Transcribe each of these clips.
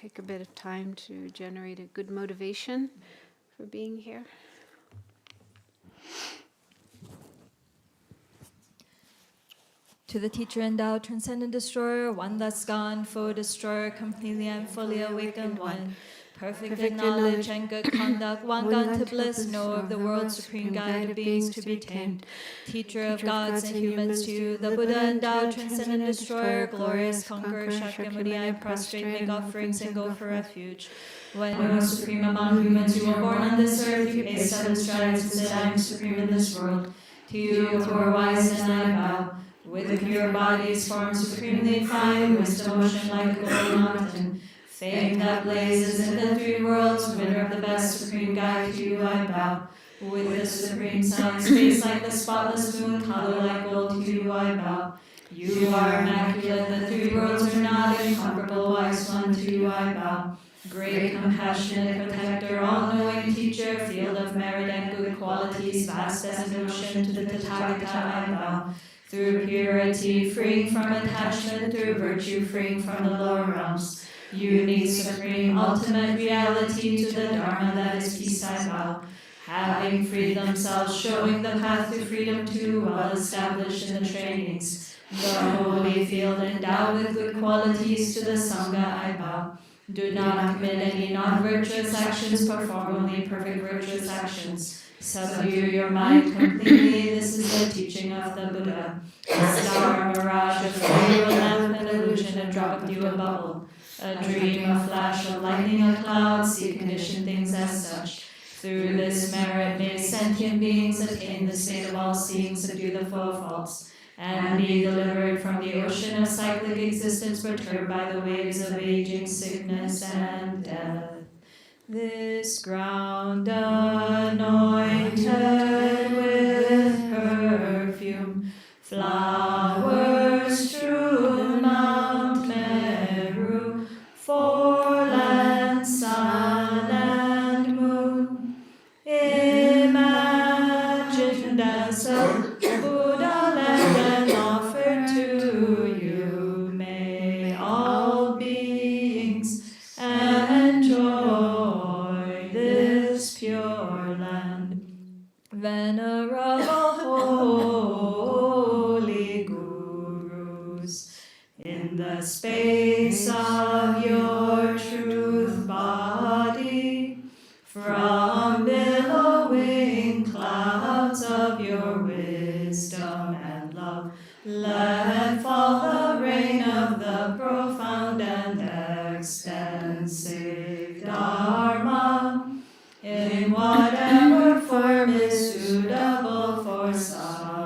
take a bit of time to generate a good motivation for being here. To the teacher endowed, transcendent destroyer, one that's gone, foe destroyer, completely and fully awakened one, perfect in knowledge and good conduct, one gone to bliss, know of the world, supreme guide of beings to be tamed, teacher of gods and humans to you, the Buddha endowed, transcendent destroyer, glorious conqueror, Shakyamuni, I prostrate, make offerings and go for refuge. When you are supreme among humans, you were born on this earth, you paced 7 strides and said, I am supreme in this world. To you who are wise and I bow. With pure bodies formed supremely fine, wisdom ocean like a golden mountain, fame that blazes in the 3 worlds, winner of the best supreme guide, to you I bow. With the supreme sun's face like the spotless moon, color like gold, to you I bow. You are immaculate, the 3 worlds are not incomparable, wise one, to you I bow. Great, compassionate protector, all-knowing teacher, field of merit and good qualities, vast as an ocean, to the Tathagata I bow. Through purity, freeing from attachment, through virtue, freeing from the lower realms. Unique, supreme, ultimate reality, to the Dharma that is peace I bow. Having freed themselves, showing the path to freedom too, well established in the trainings. The holy field endowed with good qualities, to the Sangha I bow. Do not commit any non-virtuous actions, perform only perfect virtuous actions. Subdue your mind completely, this is the teaching of the Buddha. A star, a mirage, a flame, a lamp, an illusion, a drop of dew, a bubble. A dream, a flash of lightning, a cloud, see conditioned things as such. Through this merit may sentient beings attain the state of all-seeing, subdue the foe of faults, and be delivered from the ocean of cyclic existence perturbed by the waves of aging, sickness, and death. This ground anointed with perfume, flowers strewn Mount Meru, 4 lands, sun and moon, imagined as a Buddha land and offered to you. May all beings enjoy this pure land. Venerable holy gurus, in the space of your truth body, from billowing clouds of your wisdom and love, let fall the rain of the profound and extensive Dharma, in whatever form is suitable for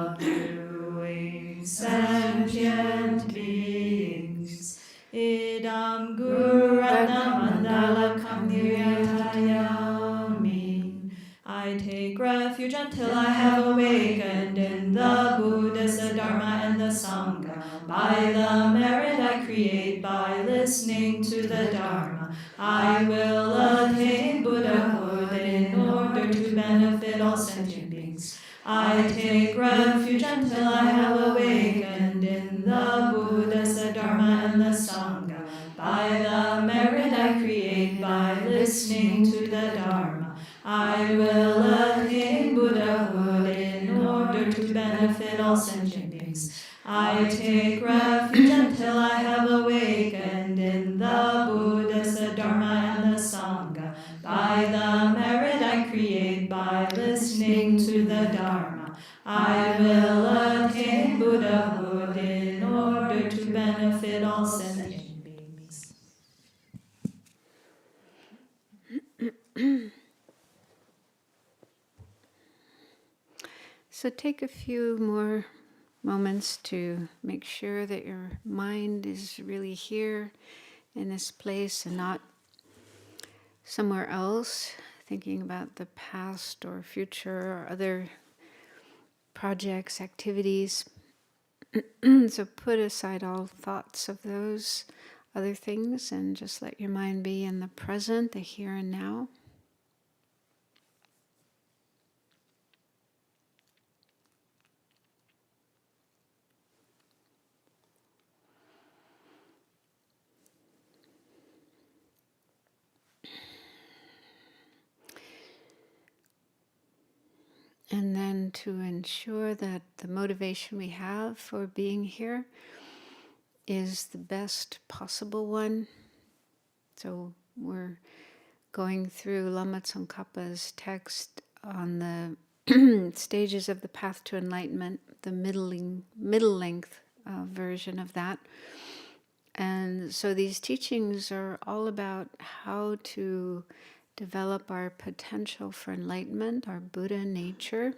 subduing sentient beings. Idam Guru Ratna Mandala Kamniyatayami. I take refuge until I have awakened in the Buddhas, the Dharma, and the Sangha. By the merit I create by listening to the Dharma, I will attain Buddhahood in order to benefit all sentient beings. I take refuge until I have awakened in the Buddhas, the Dharma, and the Sangha. By the merit I create by listening to the Dharma, I will attain Buddhahood in order to benefit all sentient beings. I take refuge until I have awakened in the Buddhas, the Dharma, and the Sangha. By the merit I create by listening to the Dharma, I will attain Buddhahood in order to benefit all sentient beings. So take a few more moments to make sure that your mind is really here in this place and not somewhere else, thinking about the past or future or other projects, activities. So put aside all thoughts of those other things and just let your mind be in the present, the here and now. ensure that the motivation we have for being here is the best possible one. So we're going through Lama Tsongkhapa's text on the stages of the path to enlightenment, the middle-length version of that. And so these teachings are all about how to develop our potential for enlightenment, our Buddha nature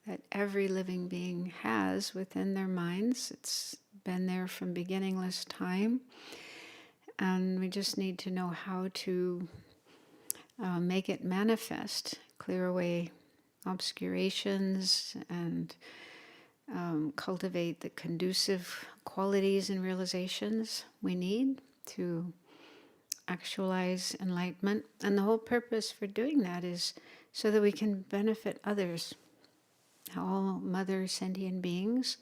that every living being has within their minds. It's been there from beginningless time. And we just need to know how to make it manifest, clear away obscurations, and cultivate the conducive qualities and realizations we need to actualize enlightenment. And the whole purpose for doing that is so that we can benefit others, all mother sentient beings,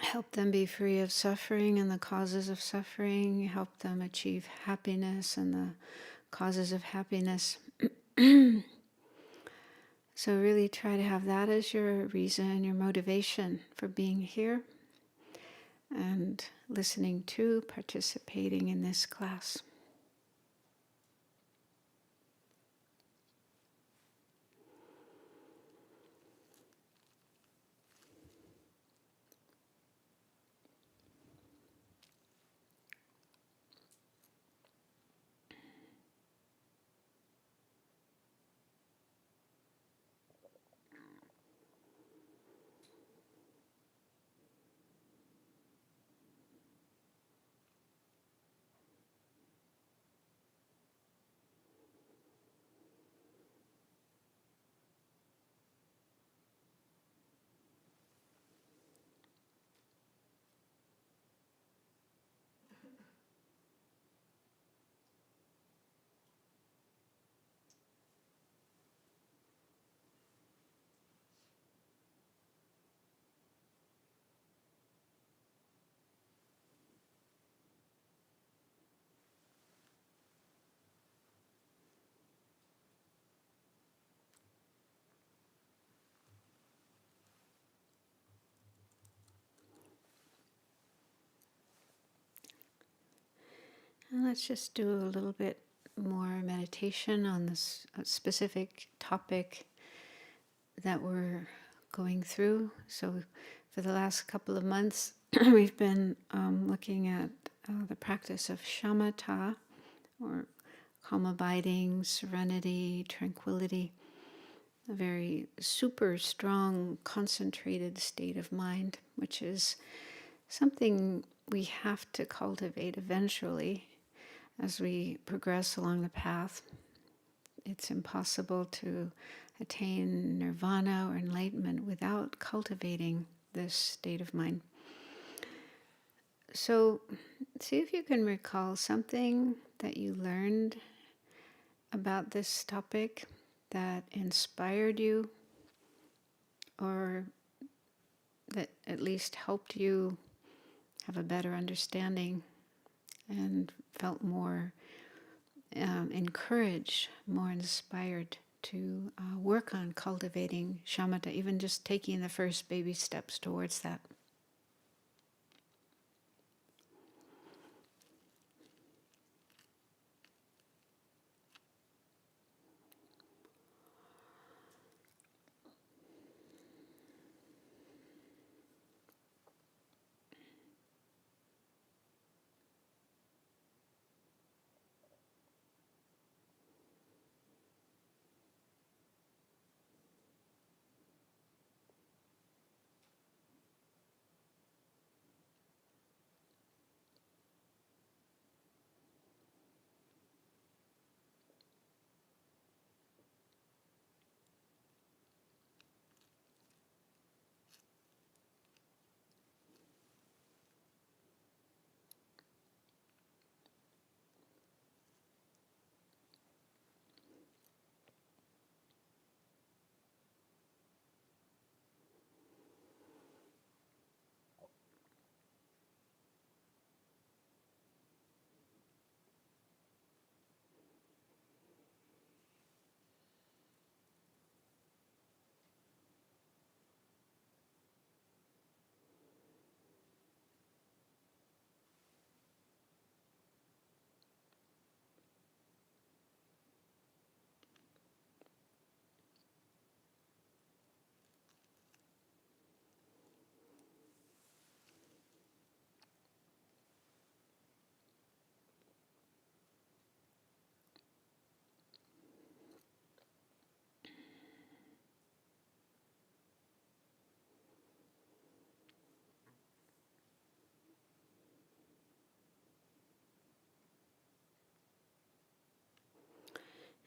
help them be free of suffering and the causes of suffering, help them achieve happiness and the causes of happiness. So really try to have that as your reason, your motivation for being here and listening to, participating in this class. And let's just do a little bit more meditation on this specific topic that we're going through. So for the last couple of months, we've been looking at the practice of Shamatha, or calm abiding, serenity, tranquility, a very super strong, concentrated state of mind, which is something we have to cultivate eventually as we progress along the path. It's impossible to attain nirvana or enlightenment without cultivating this state of mind. So see if you can recall something that you learned about this topic that inspired you, or that at least helped you have a better understanding and felt more encouraged, more inspired to work on cultivating shamatha, even just taking the first baby steps towards that.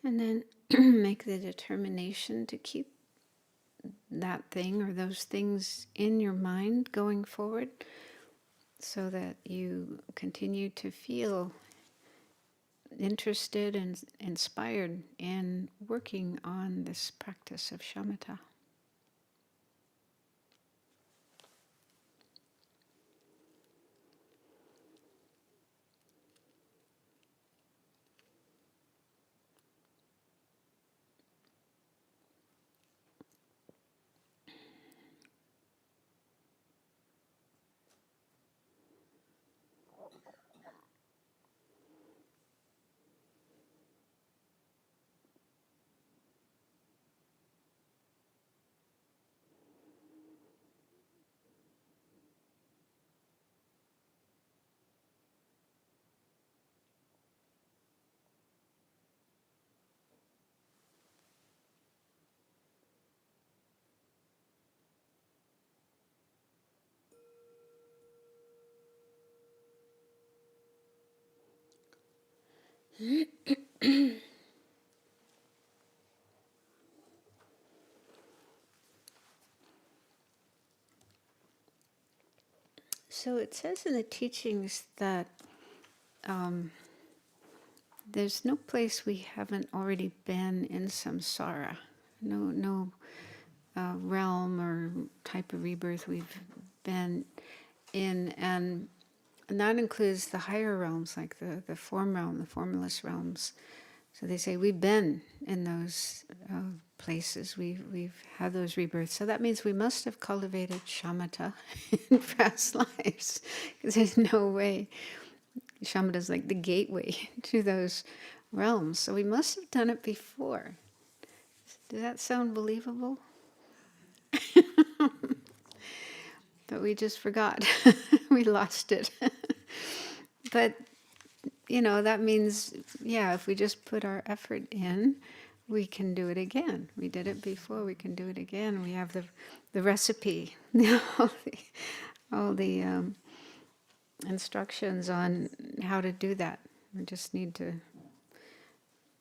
And then make the determination to keep that thing or those things in your mind going forward so that you continue to feel interested and inspired in working on this practice of shamatha. So it says in the teachings that there's no place we haven't already been in samsara. No realm or type of rebirth we've been in. And that includes the higher realms, like the form realm, the formless realms. So they say we've been in those places. We've had those rebirths. So that means we must have cultivated shamatha in past lives, because there's no way. Shamatha is like the gateway to those realms. So we must have done it before. Does that sound believable? But we just forgot. We lost it. But, that means, if we just put our effort in, we can do it again. We did it before, we can do it again. We have the recipe, all the instructions on how to do that. We just need to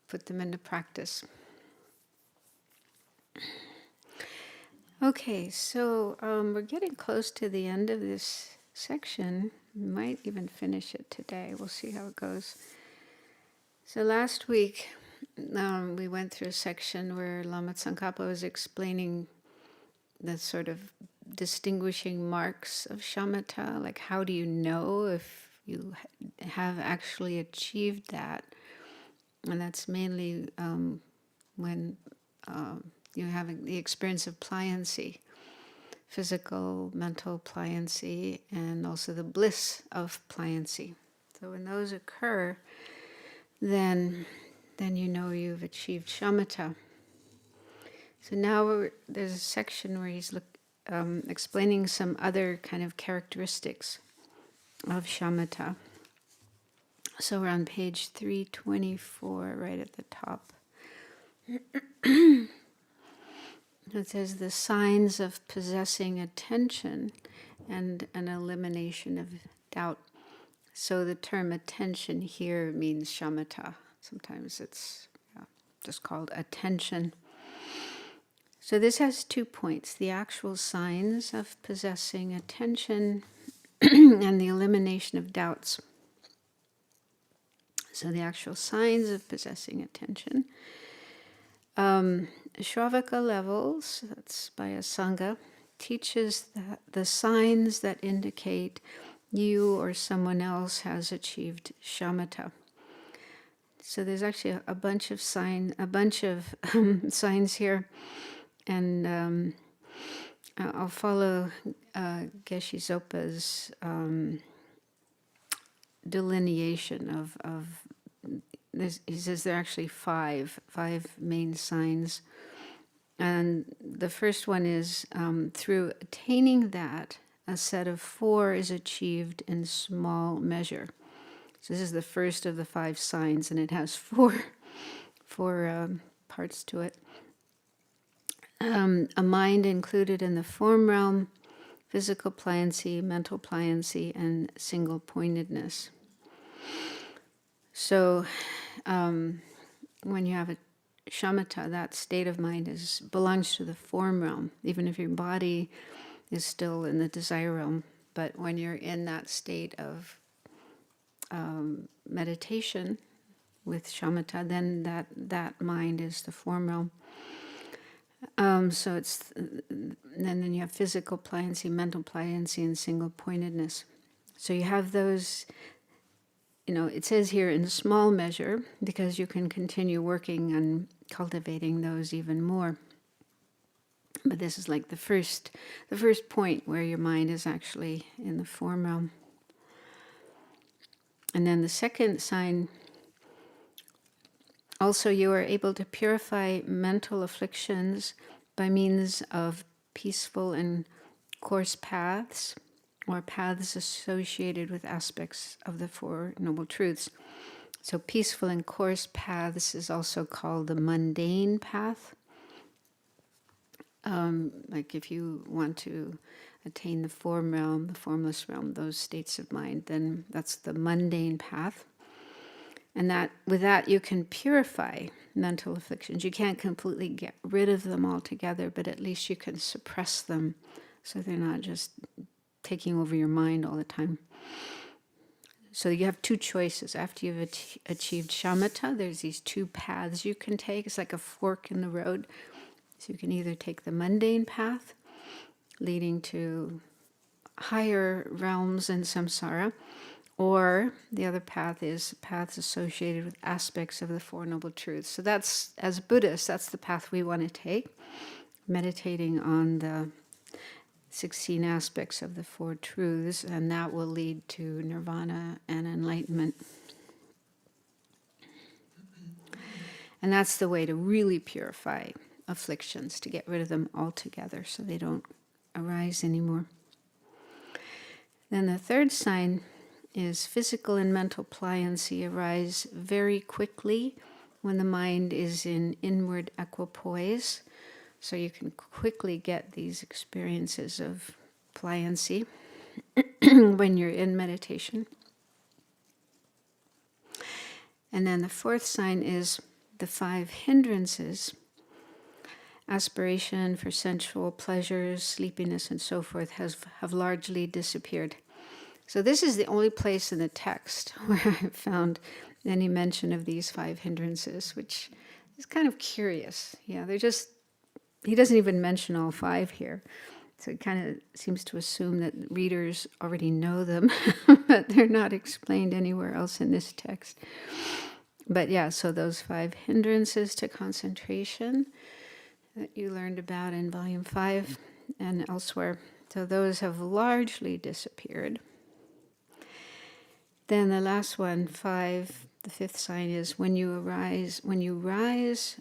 put them into practice. Okay, so we're getting close to the end of this section. We might even finish it today. We'll see how it goes. So last week, we went through a section where Lama Tsongkhapa was explaining the sort of distinguishing marks of shamatha, like how do you know if you have actually achieved that? And that's mainly when you're having the experience of pliancy, physical, mental pliancy, and also the bliss of pliancy. So when those occur, then you know you've achieved shamatha. So now there's a section where he's explaining some other kind of characteristics of shamatha. So we're on page 324, right at the top. It says the signs of possessing attention and an elimination of doubt. So the term attention here means shamatha. Sometimes it's just called attention. So this has 2 points, the actual signs of possessing attention and the elimination of doubts. So the actual signs of possessing attention. Shravaka levels, that's by a Sangha, teaches that the signs that indicate you or someone else has achieved shamatha. So there's actually a bunch of signs here, and I'll follow Geshe Zopa's delineation of this. He says there are actually five main signs. And the first one is through attaining that, a set of 4 is achieved in small measure. So this is the first of the 5 signs, and it has four parts to it. A mind included in the form realm, physical pliancy, mental pliancy, and single-pointedness. So when you have shamatha, that state of mind, belongs to the form realm, even if your body is still in the desire realm. But when you're in that state of meditation with shamatha, then that mind is the form realm. So it's and then you have physical pliancy, mental pliancy, and single pointedness. So you have those. It says here in small measure, because you can continue working and cultivating those even more. But this is like the first point where your mind is actually in the form realm. And then the second sign, also you are able to purify mental afflictions by means of peaceful and coarse paths, or paths associated with aspects of the Four Noble Truths. So peaceful and coarse paths is also called the mundane path. Like if you want to attain the form realm, the formless realm, those states of mind, then that's the mundane path. And with that you can purify mental afflictions. You can't completely get rid of them altogether, but at least you can suppress them so they're not just taking over your mind all the time. So you have two choices. After you've achieved shamatha, there's these two paths you can take. It's like a fork in the road. So you can either take the mundane path, leading to higher realms in samsara, or the other path is paths associated with aspects of the Four Noble Truths. So that's, as Buddhists, that's the path we want to take, meditating on the 16 aspects of the Four Truths, and that will lead to nirvana and enlightenment. And that's the way to really purify afflictions, to get rid of them altogether so they don't arise anymore. Then the third sign is physical and mental pliancy arise very quickly when the mind is in inward equipoise. So you can quickly get these experiences of pliancy when you're in meditation. And then the fourth sign is the 5 hindrances. Aspiration for sensual pleasures, sleepiness, and so forth have largely disappeared. So this is the only place in the text where I found any mention of these 5 hindrances, which is kind of curious. Yeah, he doesn't even mention all 5 here. So it kind of seems to assume that readers already know them, but they're not explained anywhere else in this text. But yeah, so those 5 hindrances to concentration that you learned about in Volume 5 and elsewhere. So those have largely disappeared. Then the last one, 5, the 5th sign is when you rise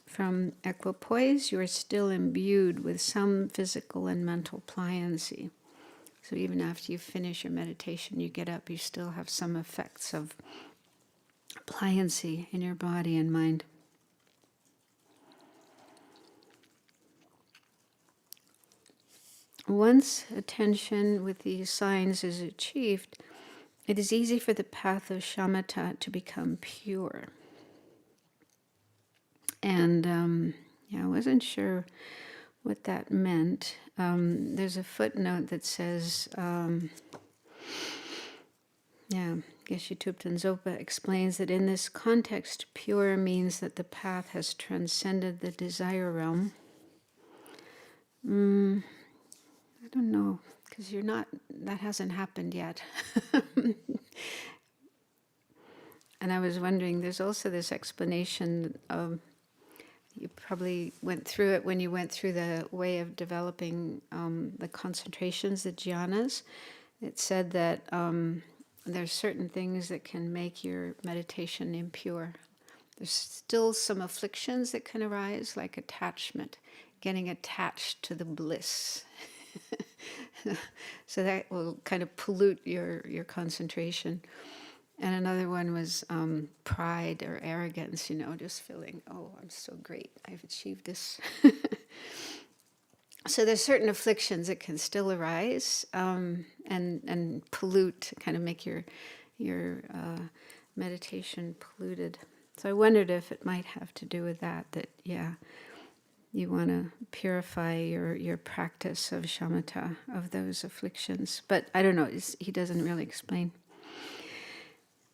from equipoise, you are still imbued with some physical and mental pliancy. So even after you finish your meditation, you get up, you still have some effects of pliancy in your body and mind. Once attention with these signs is achieved, it is easy for the path of shamatha to become pure. And I wasn't sure what that meant. There's a footnote that says, Geshe Thupten Zopa explains that in this context, pure means that the path has transcended the desire realm. I don't know, because that hasn't happened yet. And I was wondering, there's also this explanation of, you probably went through it when you went through the way of developing the concentrations, the jhanas. It said that there's certain things that can make your meditation impure. There's still some afflictions that can arise, like attachment, getting attached to the bliss. So that will kind of pollute your concentration. And another one was pride or arrogance, just feeling, oh, I'm so great, I've achieved this. So there's certain afflictions that can still arise and pollute, kind of make your meditation polluted. So I wondered if it might have to do with that, you want to purify your practice of shamatha, of those afflictions. But I don't know, he doesn't really explain.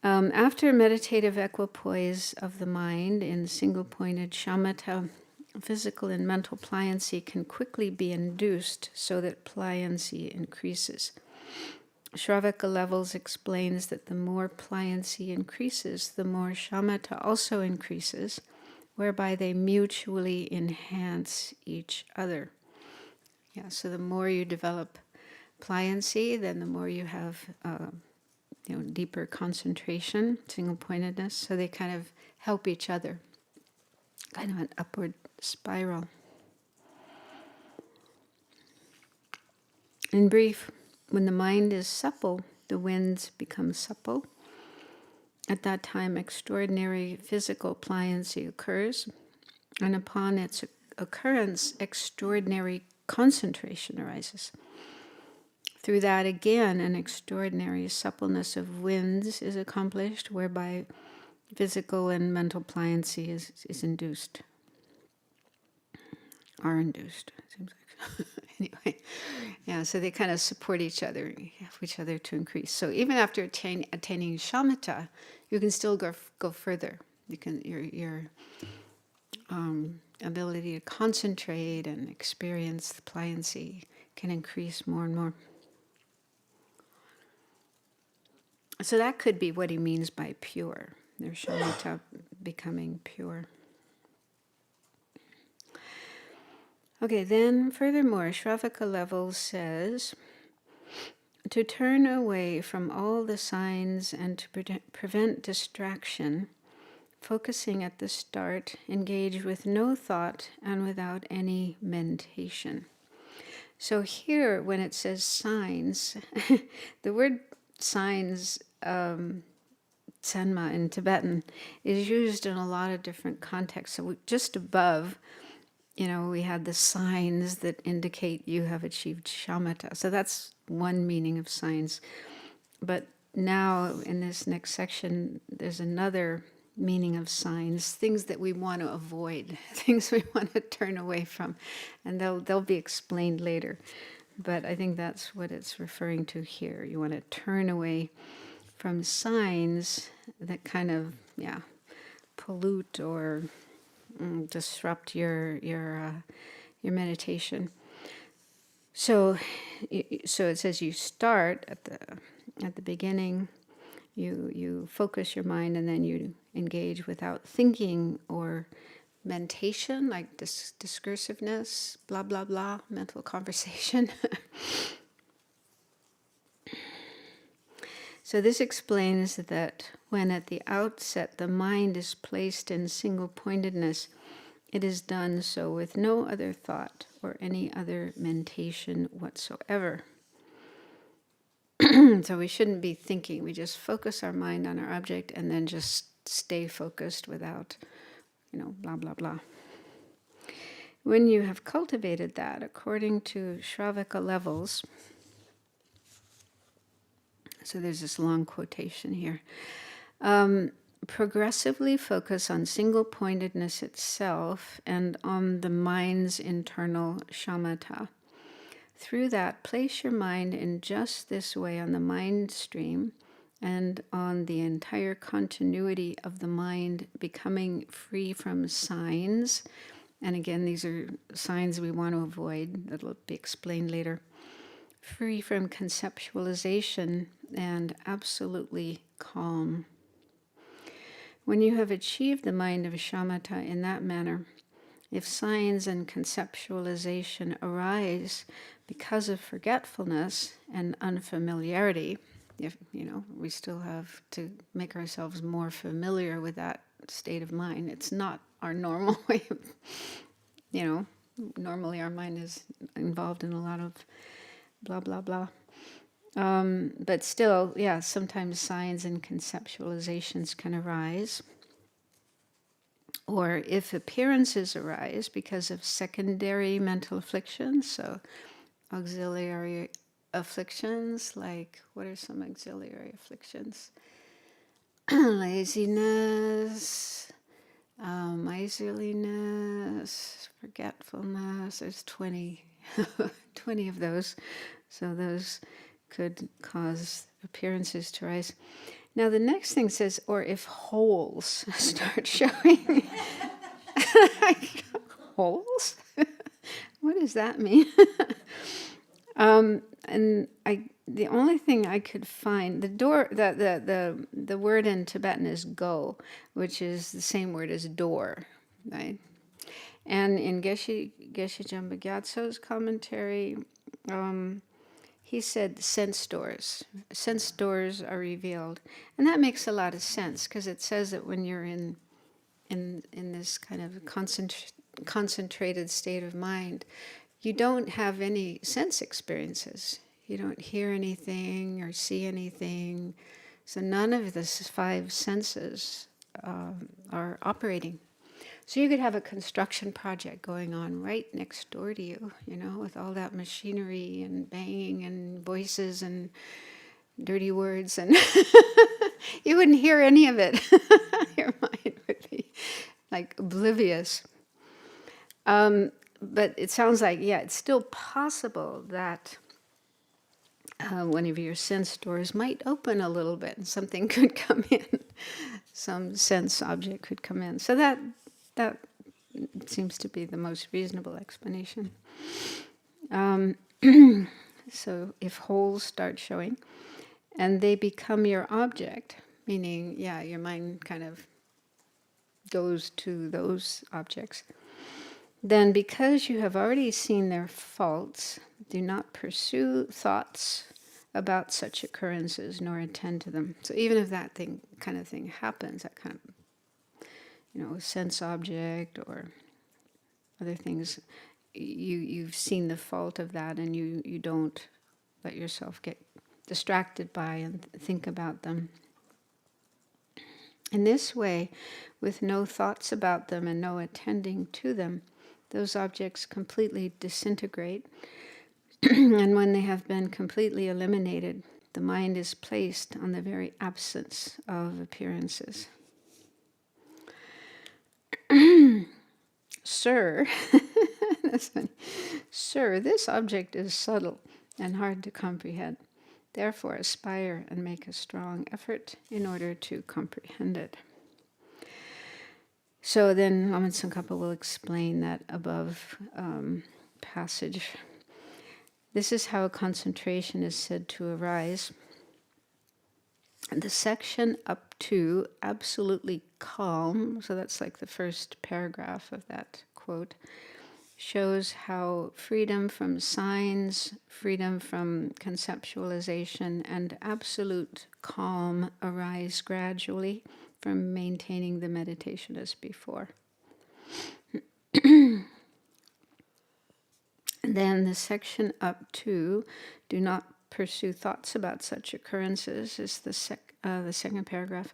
After meditative equipoise of the mind in single-pointed shamatha, physical and mental pliancy can quickly be induced so that pliancy increases. Shravaka Levels explains that the more pliancy increases, the more shamatha also increases, whereby they mutually enhance each other. Yeah, so the more you develop pliancy, then the more you have deeper concentration, single-pointedness, so they kind of help each other, kind of an upward spiral. In brief, when the mind is supple, the winds become supple. At that time, extraordinary physical pliancy occurs, and upon its occurrence, extraordinary concentration arises. Through that, again, an extraordinary suppleness of winds is accomplished, whereby physical and mental pliancy is induced. Are induced, it seems like. Anyway, yeah, so they kind of support each other, help each other to increase. So even after attaining shamatha, you can still go further. You can your ability to concentrate and experience the pliancy can increase more and more. So that could be what he means by pure. Their shamatha becoming pure. Okay, then furthermore, Shravaka Level says, to turn away from all the signs and to prevent distraction, focusing at the start, engage with no thought and without any mentation. So here, when it says signs, the word signs, tsenma in Tibetan, is used in a lot of different contexts. So just above, we had the signs that indicate you have achieved shamatha. So that's one meaning of signs. But now in this next section, there's another meaning of signs, things that we want to avoid, things we want to turn away from. And they'll be explained later. But I think that's what it's referring to here. You want to turn away from signs that kind of, pollute or disrupt your meditation. So it says you start at the beginning. You focus your mind, and then you engage without thinking or mentation, like discursiveness, blah blah blah, mental conversation. So this explains that when at the outset the mind is placed in single-pointedness, it is done so with no other thought or any other mentation whatsoever. So we shouldn't be thinking. We just focus our mind on our object and then just stay focused without, blah, blah, blah. When you have cultivated that, according to Shravaka Levels, so there's this long quotation here, progressively focus on single-pointedness itself and on the mind's internal shamatha. Through that, place your mind in just this way on the mind stream and on the entire continuity of the mind, becoming free from signs. And again, these are signs we want to avoid. That'll be explained later. Free from conceptualization and absolutely calm. When you have achieved the mind of shamatha in that manner, if signs and conceptualization arise because of forgetfulness and unfamiliarity, if we still have to make ourselves more familiar with that state of mind. It's not our normal way of, normally our mind is involved in a lot of blah, blah, blah. But still, sometimes signs and conceptualizations can arise. Or if appearances arise because of secondary mental afflictions, so auxiliary afflictions, like what are some auxiliary afflictions? Laziness, Miserliness, forgetfulness. There's 20, 20 of those. So those could cause appearances to rise. Now the next thing says, or if holes start showing. Holes? What does that mean? And the only thing I could find, the word in Tibetan is go, which is the same word as door, right? And in Geshe Jamba Gyatso's commentary, he said sense doors. Sense doors are revealed, and that makes a lot of sense because it says that when you're in this kind of concentrated state of mind, you don't have any sense experiences. You don't hear anything or see anything. So none of the 5 senses are operating. So you could have a construction project going on right next door to you, with all that machinery and banging and voices and dirty words, and you wouldn't hear any of it. Your mind would be like oblivious. But it sounds like, it's still possible that one of your sense doors might open a little bit and something could come in. Some sense object could come in. So that seems to be the most reasonable explanation. So if holes start showing and they become your object, meaning, your mind kind of goes to those objects, then because you have already seen their faults, do not pursue thoughts about such occurrences nor attend to them. So even if that kind of thing happens, that kind of, sense object or other things, you've seen the fault of that, and you don't let yourself get distracted by and think about them. In this way, with no thoughts about them and no attending to them, those objects completely disintegrate, and when they have been completely eliminated, the mind is placed on the very absence of appearances. Sir, that's funny. Sir, this object is subtle and hard to comprehend. Therefore, aspire and make a strong effort in order to comprehend it. So then Lama Tsongkhapa will explain that above passage. This is how concentration is said to arise. The section up to absolutely calm, so that's like the first paragraph of that quote, shows how freedom from signs, freedom from conceptualization, and absolute calm arise gradually from maintaining the meditation as before. Then the section up to do not pursue thoughts about such occurrences is the second paragraph.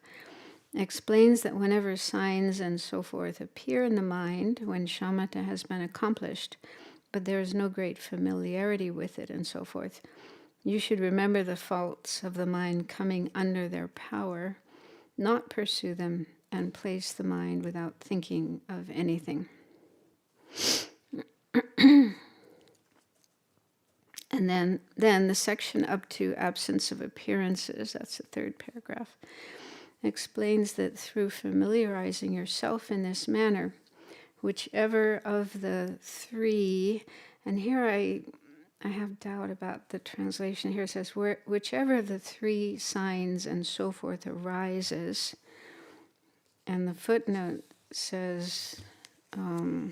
Explains that whenever signs and so forth appear in the mind, when shamatha has been accomplished, but there is no great familiarity with it and so forth, you should remember the faults of the mind coming under their power, not pursue them, and place the mind without thinking of anything. And then the section up to absence of appearances, that's the third paragraph, explains that through familiarizing yourself in this manner, whichever of the 3, and here I have doubt about the translation. Here it says, whichever of the 3 signs and so forth arises, and the footnote says the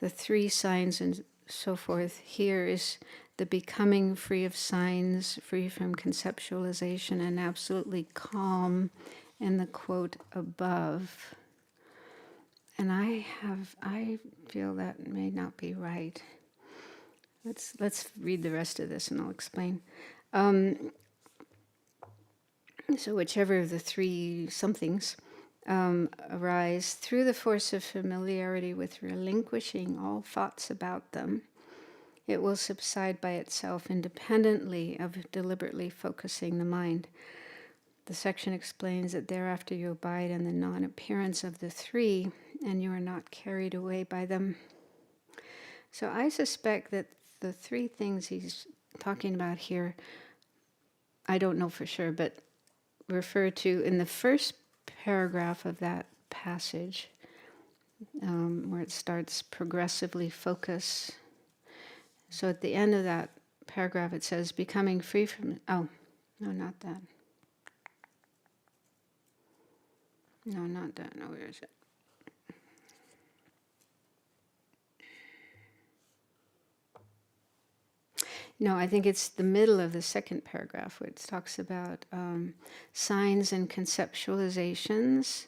3 signs and so forth here is the becoming free of signs, free from conceptualization, and absolutely calm in the quote above. And I feel that may not be right. Let's read the rest of this and I'll explain. So whichever of the 3 somethings arise through the force of familiarity with relinquishing all thoughts about them, it will subside by itself independently of deliberately focusing the mind. the section explains that thereafter you abide in the non-appearance of the three, and you are not carried away by them. So I suspect that the three things he's talking about here, I don't know for sure, but refer to in the first paragraph of that passage, where it starts progressively focus. So at the end of that paragraph it says, becoming free from, oh, no, not that. No, not that. No, where is it? No, I think it's the middle of the second paragraph, where it talks about signs and conceptualizations,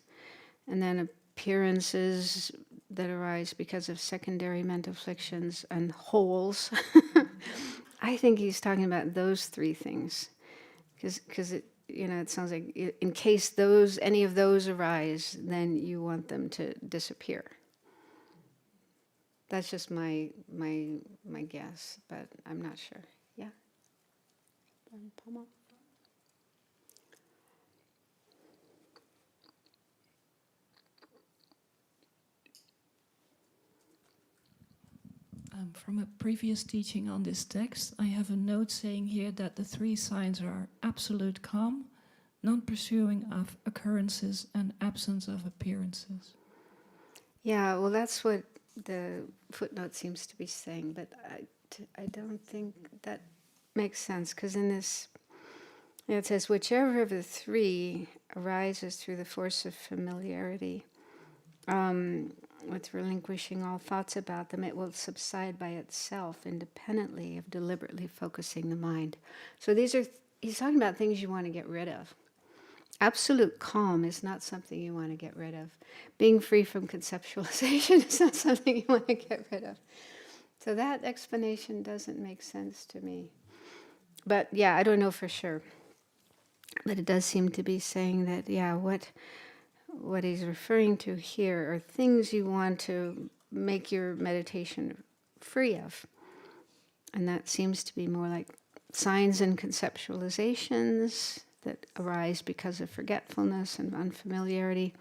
and then appearances that arise because of secondary mental afflictions and wholes. I think he's talking about those three things, because it, it sounds like in case any of those arise, then you want them to disappear. That's just my guess, but I'm not sure. Yeah. From a previous teaching on this text, I have a note saying here that the three signs are absolute calm, non-pursuing of occurrences, and absence of appearances. Yeah, well, that's what the footnote seems to be saying, but I don't think that makes sense, because in this, it says, whichever of the three arises through the force of familiarity, with relinquishing all thoughts about them, it will subside by itself, independently of deliberately focusing the mind. So he's talking about things you want to get rid of. Absolute calm is not something you want to get rid of. Being free from conceptualization is not something you want to get rid of. So that explanation doesn't make sense to me. But yeah, I don't know for sure. But it does seem to be saying that, yeah, what he's referring to here are things you want to make your meditation free of. And that seems to be more like signs and conceptualizations that arise because of forgetfulness and unfamiliarity,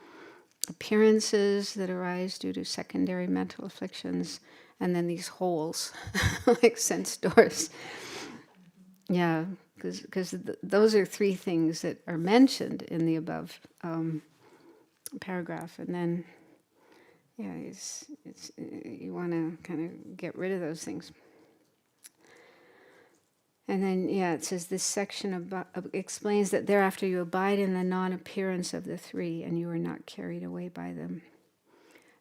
appearances that arise due to secondary mental afflictions, and then these holes, like sense doors. Yeah, because those are three things that are mentioned in the above paragraph, and then, yeah, it's you want to kind of get rid of those things. And then, yeah, it says this section explains that thereafter you abide in the non-appearance of the three, and you are not carried away by them.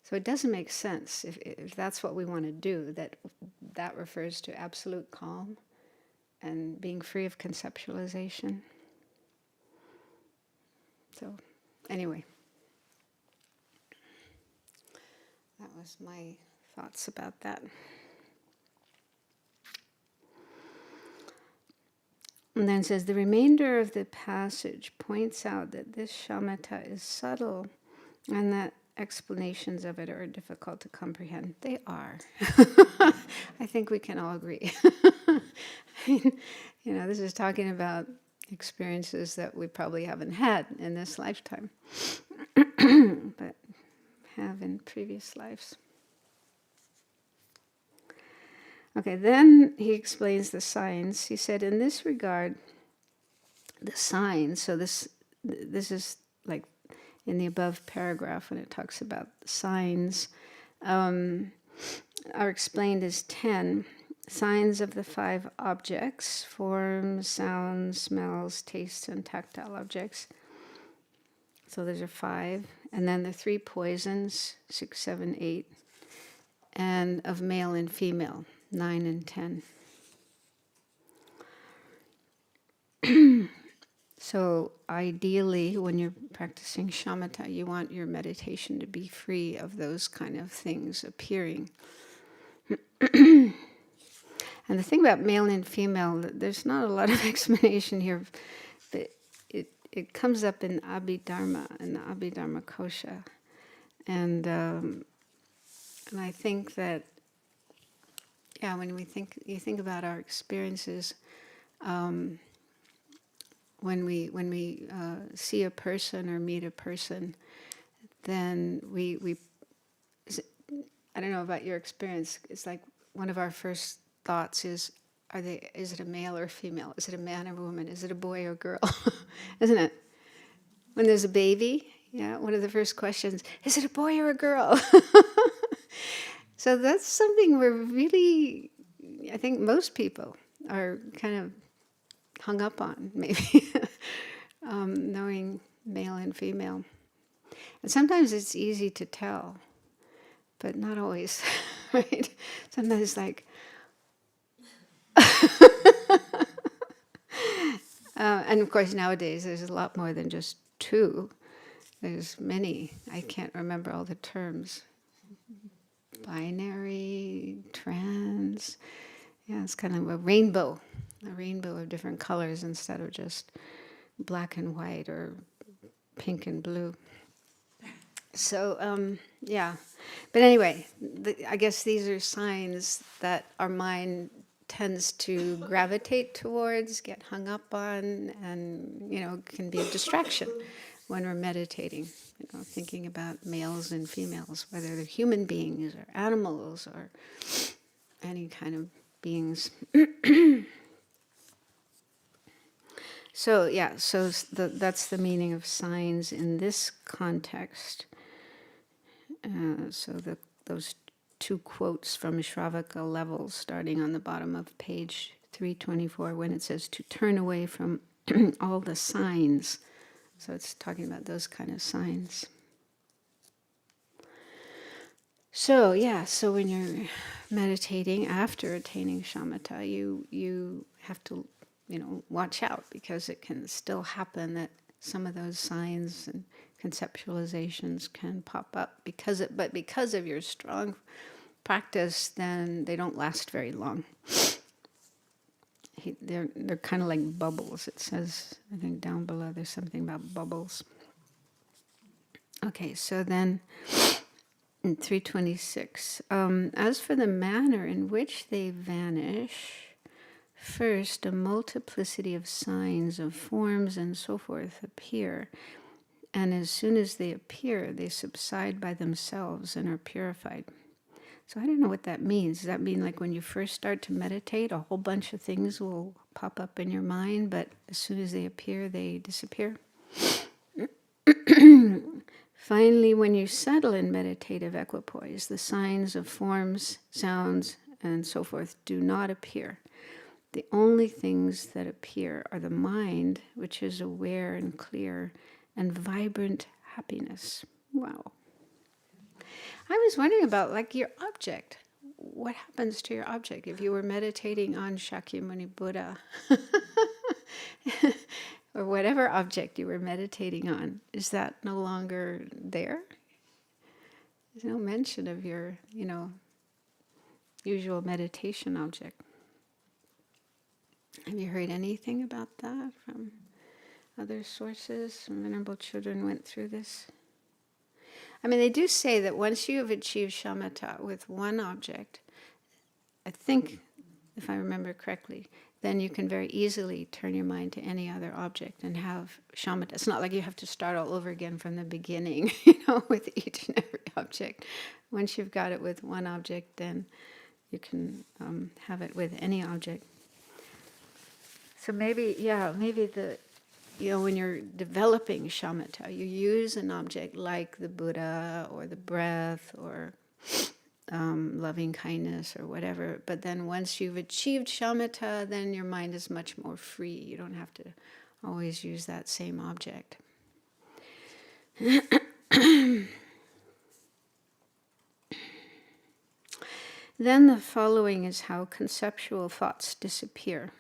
So it doesn't make sense if that's what we want to do, that refers to absolute calm and being free of conceptualization. So, anyway, that was my thoughts about that. And then it says, the remainder of the passage points out that this shamatha is subtle and that explanations of it are difficult to comprehend. They are. I think we can all agree. I mean, this is talking about experiences that we probably haven't had in this lifetime, but have in previous lives. Okay, then he explains the signs. He said, in this regard, the signs, so this is like in the above paragraph when it talks about signs, are explained as 10 signs of the 5 objects: forms, sounds, smells, tastes, and tactile objects. So those are 5. And then the 3 poisons, 6, 7, 8, and of male and female, 9 and 10. So ideally, when you're practicing shamatha, you want your meditation to be free of those kind of things appearing. And the thing about male and female, there's not a lot of explanation here, but it comes up in Abhidharma, in the Abhidharma Kosha. And I think that, yeah, when you think about our experiences, when we see a person or meet a person, then we I don't know about your experience. It's like one of our first thoughts is, is it a male or female? Is it a man or a woman? Is it a boy or girl? Isn't it? When there's a baby, yeah, one of the first questions, is it a boy or a girl? So that's something we're really, I think most people are kind of hung up on, maybe, knowing male and female. And sometimes it's easy to tell, but not always, right? Sometimes like, and of course nowadays there's a lot more than just two. There's many. I can't remember all the terms. Binary, trans. Yeah, it's kind of a rainbow of different colors instead of just black and white or pink and blue. So, yeah. But anyway, I guess these are signs that our mind tends to gravitate towards, get hung up on, and, can be a distraction when we're meditating, thinking about males and females, whether they're human beings or animals or any kind of beings. So, yeah, that's the meaning of signs in this context. Those two quotes from Shravaka levels, starting on the bottom of page 324, when it says to turn away from all the signs. So it's talking about those kind of signs. So when you're meditating after attaining shamatha, you have to, watch out, because it can still happen that some of those signs and conceptualizations can pop up but because of your strong practice, then they don't last very long. They're kind of like bubbles. It says, I think down below, there's something about bubbles. Okay, so then in 326, as for the manner in which they vanish, first a multiplicity of signs, of forms, and so forth appear, and as soon as they appear, they subside by themselves and are purified. So I don't know what that means. Does that mean like when you first start to meditate, a whole bunch of things will pop up in your mind, but as soon as they appear, they disappear? Finally, when you settle in meditative equipoise, the signs of forms, sounds, and so forth do not appear. The only things that appear are the mind, which is aware and clear, and vibrant happiness. Wow. I was wondering about like your object. What happens to your object if you were meditating on Shakyamuni Buddha? Or whatever object you were meditating on, is that no longer there? There's no mention of your, usual meditation object. Have you heard anything about that from other sources? Venerable children went through this. I mean, they do say that once you have achieved shamatha with one object, I think, if I remember correctly, then you can very easily turn your mind to any other object and have shamatha. It's not like you have to start all over again from the beginning, with each and every object. Once you've got it with one object, then you can have it with any object. So maybe when you're developing shamatha, you use an object like the Buddha or the breath or loving kindness or whatever. But then once you've achieved shamatha, then your mind is much more free. You don't have to always use that same object. Then the following is how conceptual thoughts disappear.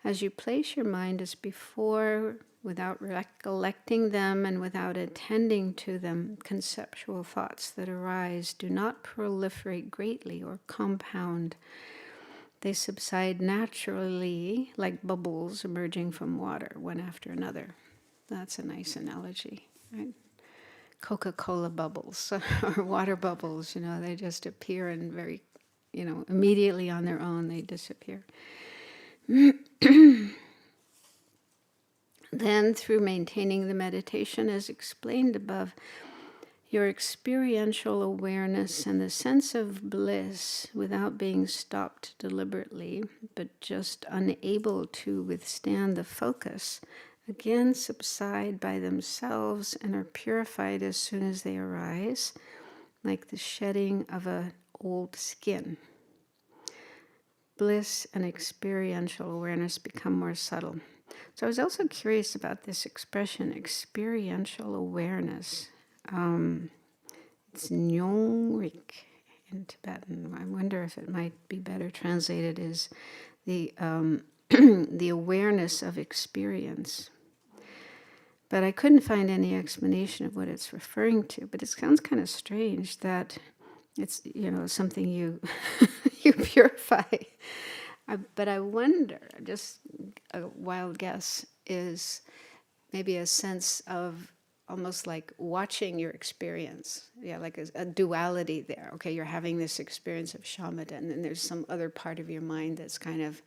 As you place your mind as before, without recollecting them and without attending to them, conceptual thoughts that arise do not proliferate greatly or compound. They subside naturally like bubbles emerging from water, one after another. That's a nice analogy, right? Coca-Cola bubbles or water bubbles, they just appear and very, immediately on their own they disappear. Then, through maintaining the meditation as explained above, your experiential awareness and the sense of bliss without being stopped deliberately, but just unable to withstand the focus, again subside by themselves and are purified as soon as they arise, like the shedding of an old skin. Bliss and experiential awareness become more subtle. So I was also curious about this expression, experiential awareness. It's nyongrik in Tibetan. I wonder if it might be better translated as the the awareness of experience. But I couldn't find any explanation of what it's referring to. But it sounds kind of strange that it's, something you you purify. But I wonder, just a wild guess, is maybe a sense of almost like watching your experience. Yeah, like a duality there. Okay, you're having this experience of shamatha, and then there's some other part of your mind that's kind of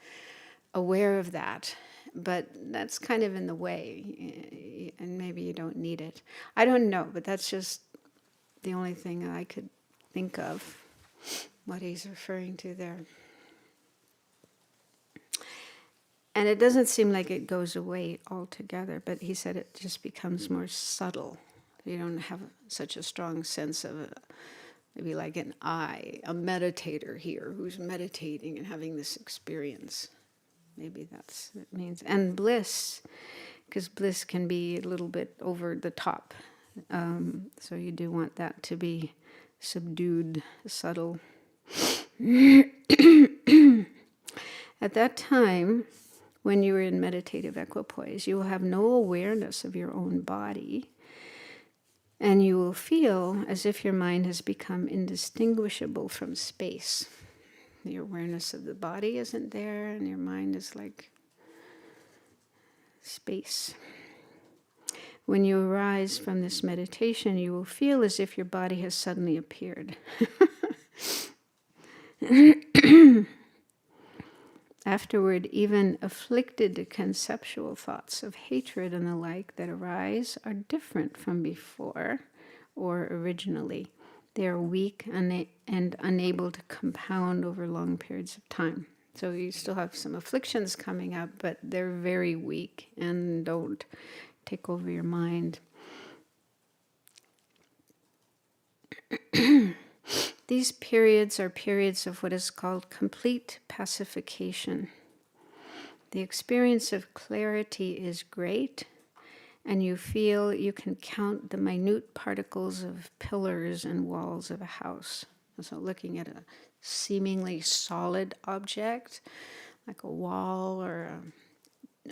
aware of that. But that's kind of in the way, and maybe you don't need it. I don't know, but that's just the only thing I could think of, what he's referring to there. And it doesn't seem like it goes away altogether, but he said it just becomes more subtle. You don't have such a strong sense of maybe like an I, a meditator here who's meditating and having this experience. Maybe that's what it means. And bliss, because bliss can be a little bit over the top. So you do want that to be subdued, subtle. At that time, when you are in meditative equipoise, you will have no awareness of your own body, and you will feel as if your mind has become indistinguishable from space. Your awareness of the body isn't there, and your mind is like space. When you arise from this meditation, you will feel as if your body has suddenly appeared. Afterward, even afflicted conceptual thoughts of hatred and the like that arise are different from before or originally. They are weak and unable to compound over long periods of time. So you still have some afflictions coming up, but they're very weak and don't take over your mind. These periods are periods of what is called complete pacification. The experience of clarity is great, and you feel you can count the minute particles of pillars and walls of a house. So looking at a seemingly solid object, like a wall or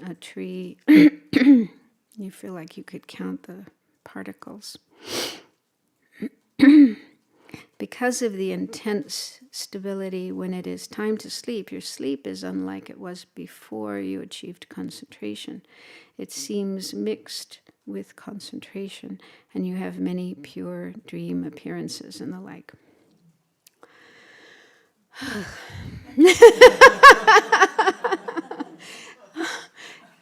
a tree, you feel like you could count the particles. Because of the intense stability when it is time to sleep, your sleep is unlike it was before you achieved concentration. It seems mixed with concentration, and you have many pure dream appearances and the like.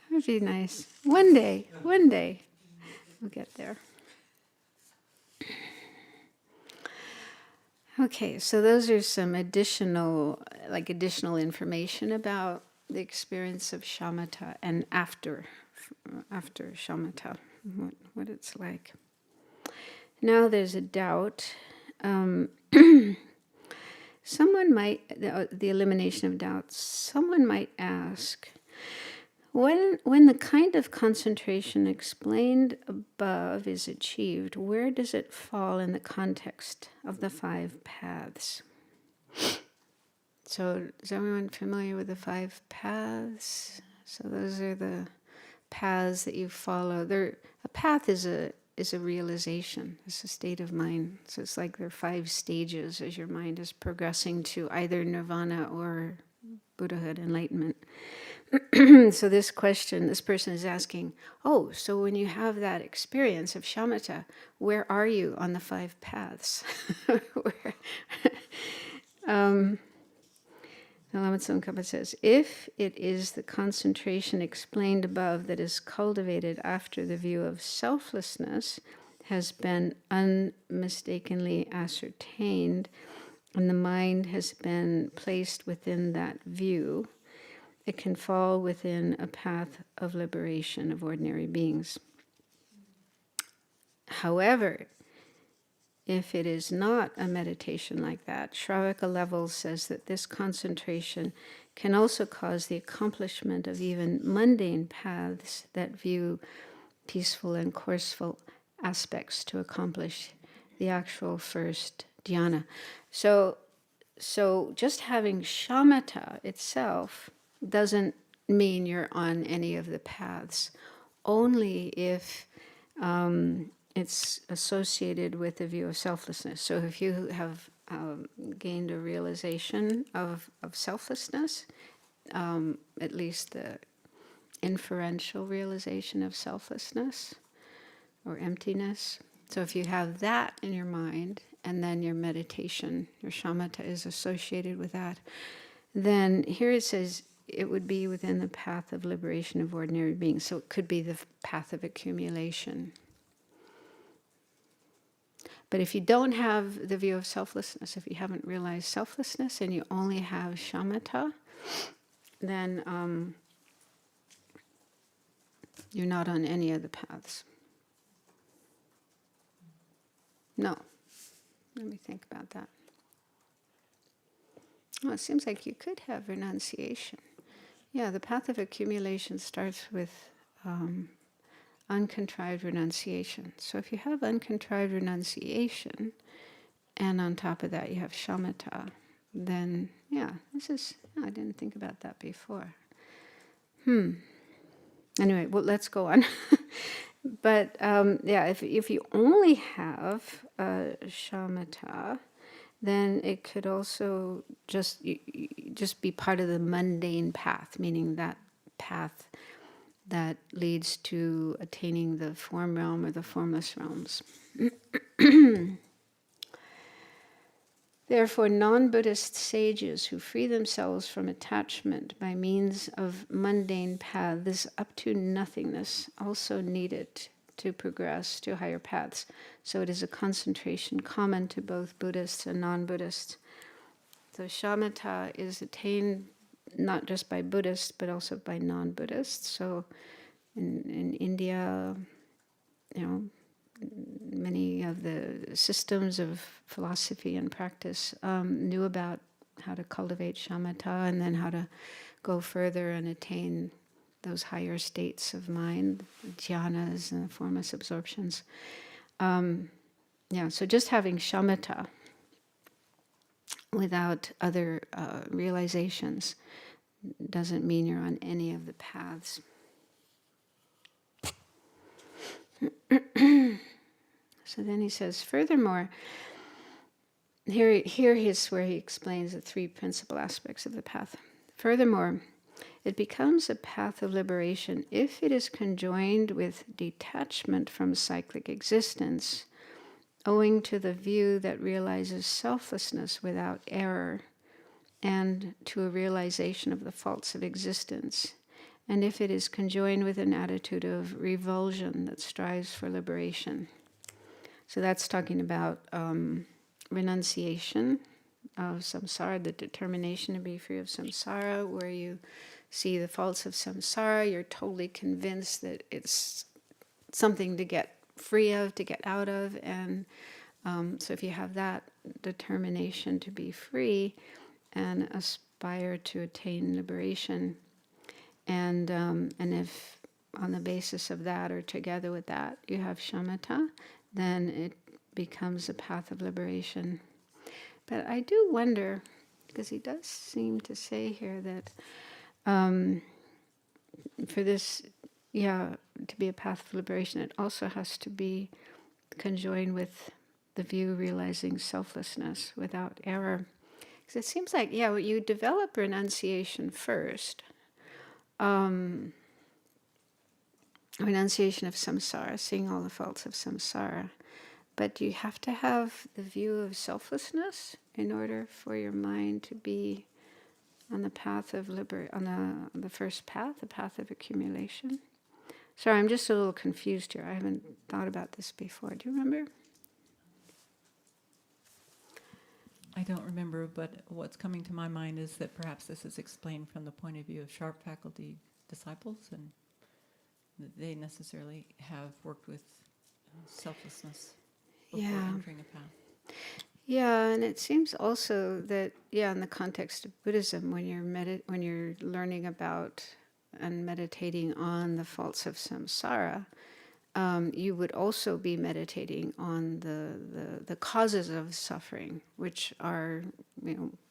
That'd be nice. One day, we'll get there. Okay, so those are some additional information about the experience of shamatha and after shamatha, what it's like. Now there's a doubt. Someone might, the elimination of doubts, someone might ask, when the kind of concentration explained above is achieved, where does it fall in the context of the 5 paths? So is everyone familiar with the 5 paths? So those are the paths that you follow. A path is a realization. It's a state of mind. So it's like there are 5 stages as your mind is progressing to either nirvana or Buddhahood, enlightenment. So this person is asking, so when you have that experience of shamatha, where are you on the 5 paths? The Lama Tsongkhapa says, if it is the concentration explained above that is cultivated after the view of selflessness has been unmistakenly ascertained, and the mind has been placed within that view, it can fall within a path of liberation of ordinary beings. However, if it is not a meditation like that, Shravaka level says that this concentration can also cause the accomplishment of even mundane paths that view peaceful and courseful aspects to accomplish the actual first dhyana. So just having shamatha itself doesn't mean you're on any of the paths, only if it's associated with the view of selflessness. So if you have gained a realization of selflessness, at least the inferential realization of selflessness or emptiness. So if you have that in your mind, and then your meditation, your shamatha is associated with that, then here it says it would be within the path of liberation of ordinary beings. So it could be the path of accumulation. But if you don't have the view of selflessness, if you haven't realized selflessness and you only have shamatha, then you're not on any of the paths. No. Let me think about that. Oh, it seems like you could have renunciation. Yeah, the path of accumulation starts with uncontrived renunciation. So if you have uncontrived renunciation, and on top of that you have shamatha, then I didn't think about that before. Anyway, well, let's go on. But if you only have shamatha, then it could also just be part of the mundane path, meaning that path that leads to attaining the form realm or the formless realms. Therefore, non-Buddhist sages who free themselves from attachment by means of mundane paths up to nothingness also need it to progress to higher paths. So it is a concentration common to both Buddhists and non-Buddhists. So shamatha is attained not just by Buddhists, but also by non-Buddhists. So in India, many of the systems of philosophy and practice knew about how to cultivate shamatha and then how to go further and attain those higher states of mind, dhyanas and formless absorptions. So just having shamatha without other realizations doesn't mean you're on any of the paths. So then he says, furthermore, here is where he explains the three principal aspects of the path. Furthermore, it becomes a path of liberation if it is conjoined with detachment from cyclic existence, owing to the view that realizes selflessness without error, and to a realization of the faults of existence, and if it is conjoined with an attitude of revulsion that strives for liberation. So that's talking about renunciation of samsara, the determination to be free of samsara, where you see the faults of samsara, you're totally convinced that it's something to get free of, to get out of, and so if you have that determination to be free and aspire to attain liberation, and if on the basis of that or together with that you have shamatha, then it becomes a path of liberation. But I do wonder, because he does seem to say here that for this, to be a path of liberation, it also has to be conjoined with the view realizing selflessness without error. Because it seems like, you develop renunciation first. Renunciation of samsara, seeing all the faults of samsara. But you have to have the view of selflessness in order for your mind to be on the path of on the first path, the path of accumulation. Sorry, I'm just a little confused here. I haven't thought about this before. Do you remember? I don't remember, but what's coming to my mind is that perhaps this is explained from the point of view of sharp faculty disciples, and that they necessarily have worked with selflessness before entering a path. Yeah, and it seems also that, in the context of Buddhism, when you're learning about and meditating on the faults of samsara, you would also be meditating on the causes of suffering, which are,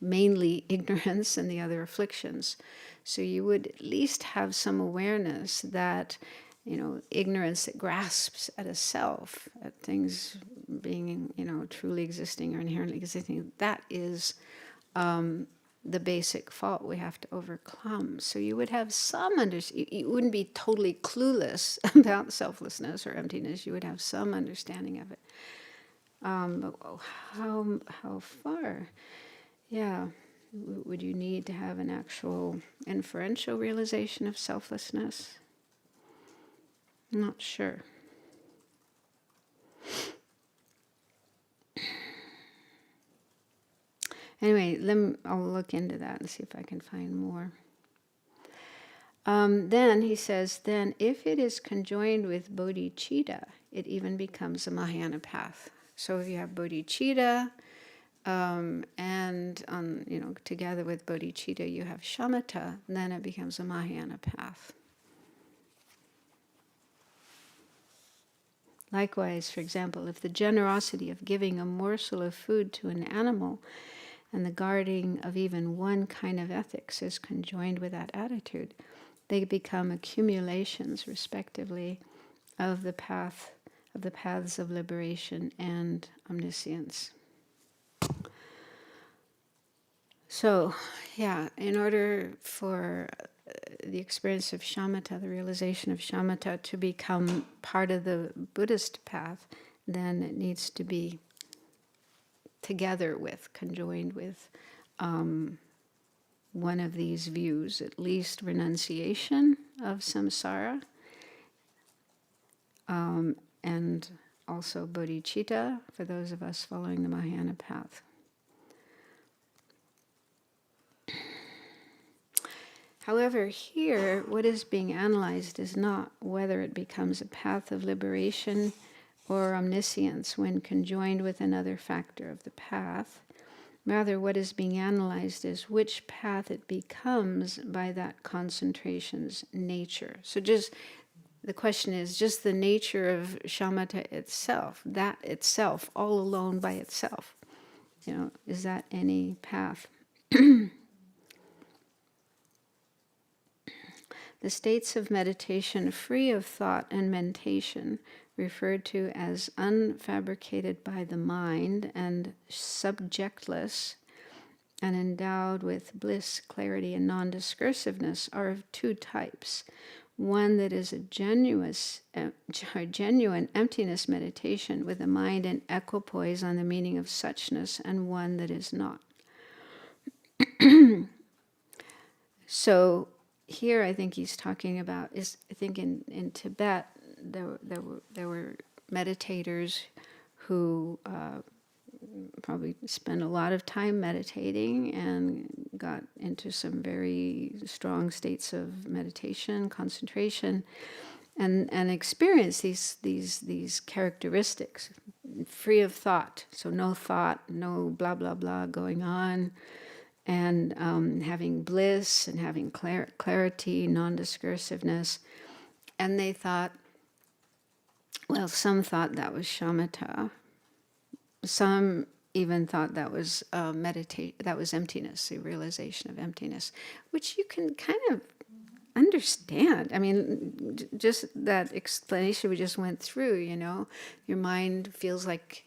mainly ignorance and the other afflictions. So you would at least have some awareness that, ignorance that grasps at a self, at things being, truly existing or inherently existing, that is the basic fault we have to overcome. So you would have some you wouldn't be totally clueless about selflessness or emptiness. You would have some understanding of it. But how far? Yeah, would you need to have an actual inferential realization of selflessness? I'm not sure. Anyway, I'll look into that and see if I can find more. Then he says, then if it is conjoined with bodhicitta, it even becomes a Mahayana path. So if you have bodhicitta, and together with bodhicitta you have shamatha, then it becomes a Mahayana path. Likewise, for example, if the generosity of giving a morsel of food to an animal and the guarding of even one kind of ethics is conjoined with that attitude, they become accumulations, respectively, of the paths of liberation and omniscience. So, in order for the experience of shamatha, the realization of shamatha, to become part of the Buddhist path, then it needs to be together with, conjoined with one of these views, at least renunciation of samsara, and also bodhicitta for those of us following the Mahayana path. However, here, what is being analyzed is not whether it becomes a path of liberation or omniscience when conjoined with another factor of the path. Rather, what is being analyzed is which path it becomes by that concentration's nature. So the question is just the nature of shamatha itself, that itself, all alone by itself. Is that any path? The states of meditation free of thought and mentation, referred to as unfabricated by the mind and subjectless and endowed with bliss, clarity, and non-discursiveness, are of two types. One that is a genuine emptiness meditation with the mind in equipoise on the meaning of suchness, and one that is not. So here I think he's talking about, I think in Tibet there were meditators who probably spent a lot of time meditating and got into some very strong states of meditation, concentration, and experienced these characteristics, free of thought. So no thought, no blah blah blah going on, and having bliss and having clarity, non-discursiveness. And they thought, well, some thought that was shamatha. Some even thought that was that was emptiness, the realization of emptiness, which you can kind of understand. I mean, just that explanation we just went through, your mind feels like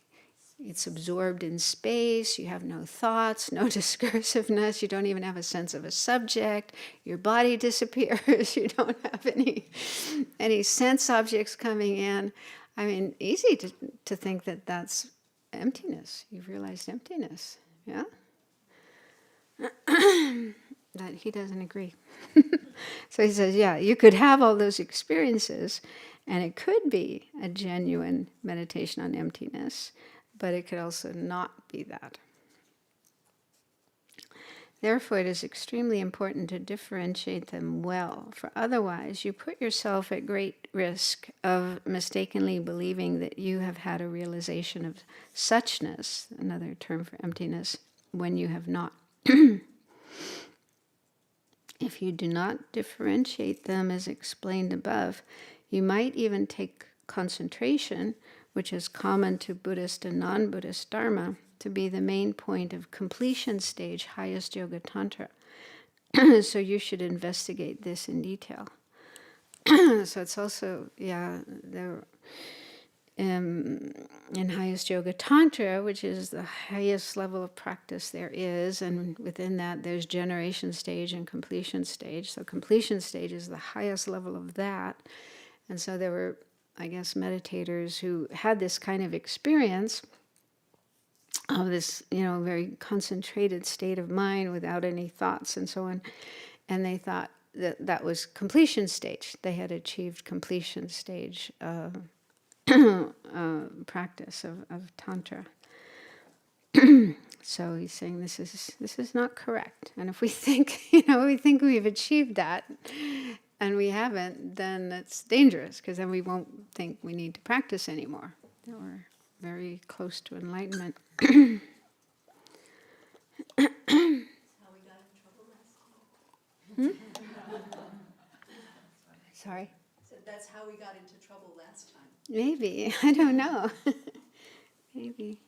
it's absorbed in space, you have no thoughts, no discursiveness, you don't even have a sense of a subject, your body disappears, you don't have any sense objects coming in. I mean, easy to think that that's emptiness. You've realized emptiness, yeah? that he doesn't agree. So he says, yeah, you could have all those experiences, and it could be a genuine meditation on emptiness, but it could also not be that. Therefore, it is extremely important to differentiate them well, for otherwise you put yourself at great risk of mistakenly believing that you have had a realization of suchness, another term for emptiness, when you have not. If you do not differentiate them as explained above, you might even take concentration, which is common to Buddhist and non-Buddhist Dharma, to be the main point of completion stage, highest Yoga Tantra. So you should investigate this in detail. So it's also, in highest Yoga Tantra, which is the highest level of practice there is, and within that there's generation stage and completion stage. So completion stage is the highest level of that. And so there were, I guess, meditators who had this kind of experience of this, very concentrated state of mind without any thoughts and so on. And they thought that that was completion stage. They had achieved completion stage practice of Tantra. So he's saying this is not correct. And if we think, we think we've achieved that and we haven't, then it's dangerous, because then we won't think we need to practice anymore. That we're very close to enlightenment. Sorry? So that's how we got into trouble last time. Maybe. I don't know. Maybe.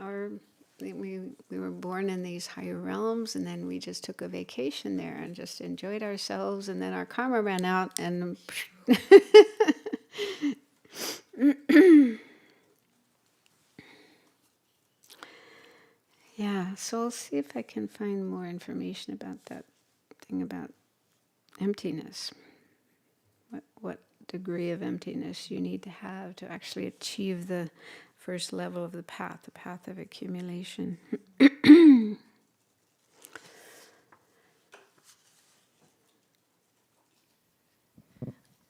Or we were born in these higher realms, and then we just took a vacation there and just enjoyed ourselves, and then our karma ran out, and yeah, so I'll see if I can find more information about that thing about emptiness. What degree of emptiness you need to have to actually achieve the first level of the path of accumulation.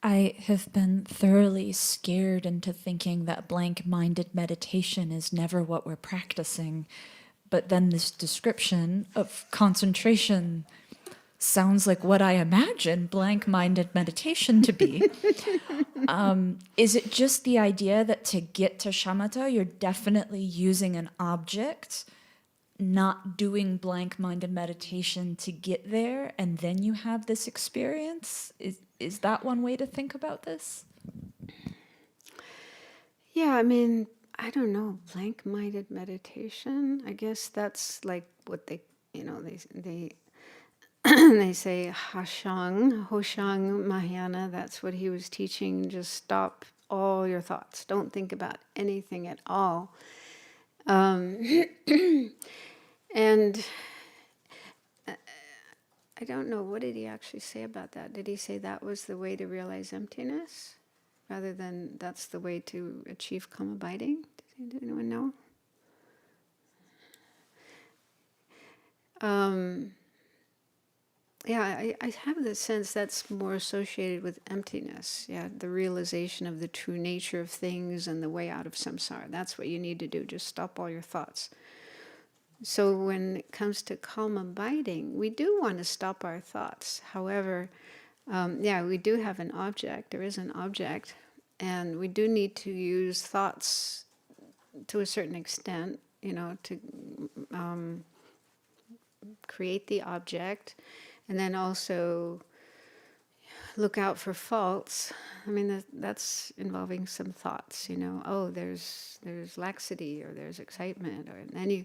I have been thoroughly scared into thinking that blank-minded meditation is never what we're practicing. But then this description of concentration sounds like what I imagine blank-minded meditation to be. Is it just the idea that to get to shamatha, you're definitely using an object, not doing blank-minded meditation to get there, and then you have this experience? Is that one way to think about this? Yeah, I mean, I don't know, blank-minded meditation. I guess that's like what they they say Hoshang Mahayana. That's what he was teaching. Just stop all your thoughts. Don't think about anything at all. And I don't know, what did he actually say about that? Did he say that was the way to realize emptiness, rather than that's the way to achieve calm abiding? Does anyone know? Yeah, I have the sense that's more associated with emptiness. Yeah, the realization of the true nature of things and the way out of samsara. That's what you need to do. Just stop all your thoughts. So when it comes to calm abiding, we do want to stop our thoughts. However, we do have an object. There is an object, and we do need to use thoughts to a certain extent, to create the object, and then also look out for faults. I mean, that's involving some thoughts. Oh, there's laxity, or there's excitement, and then you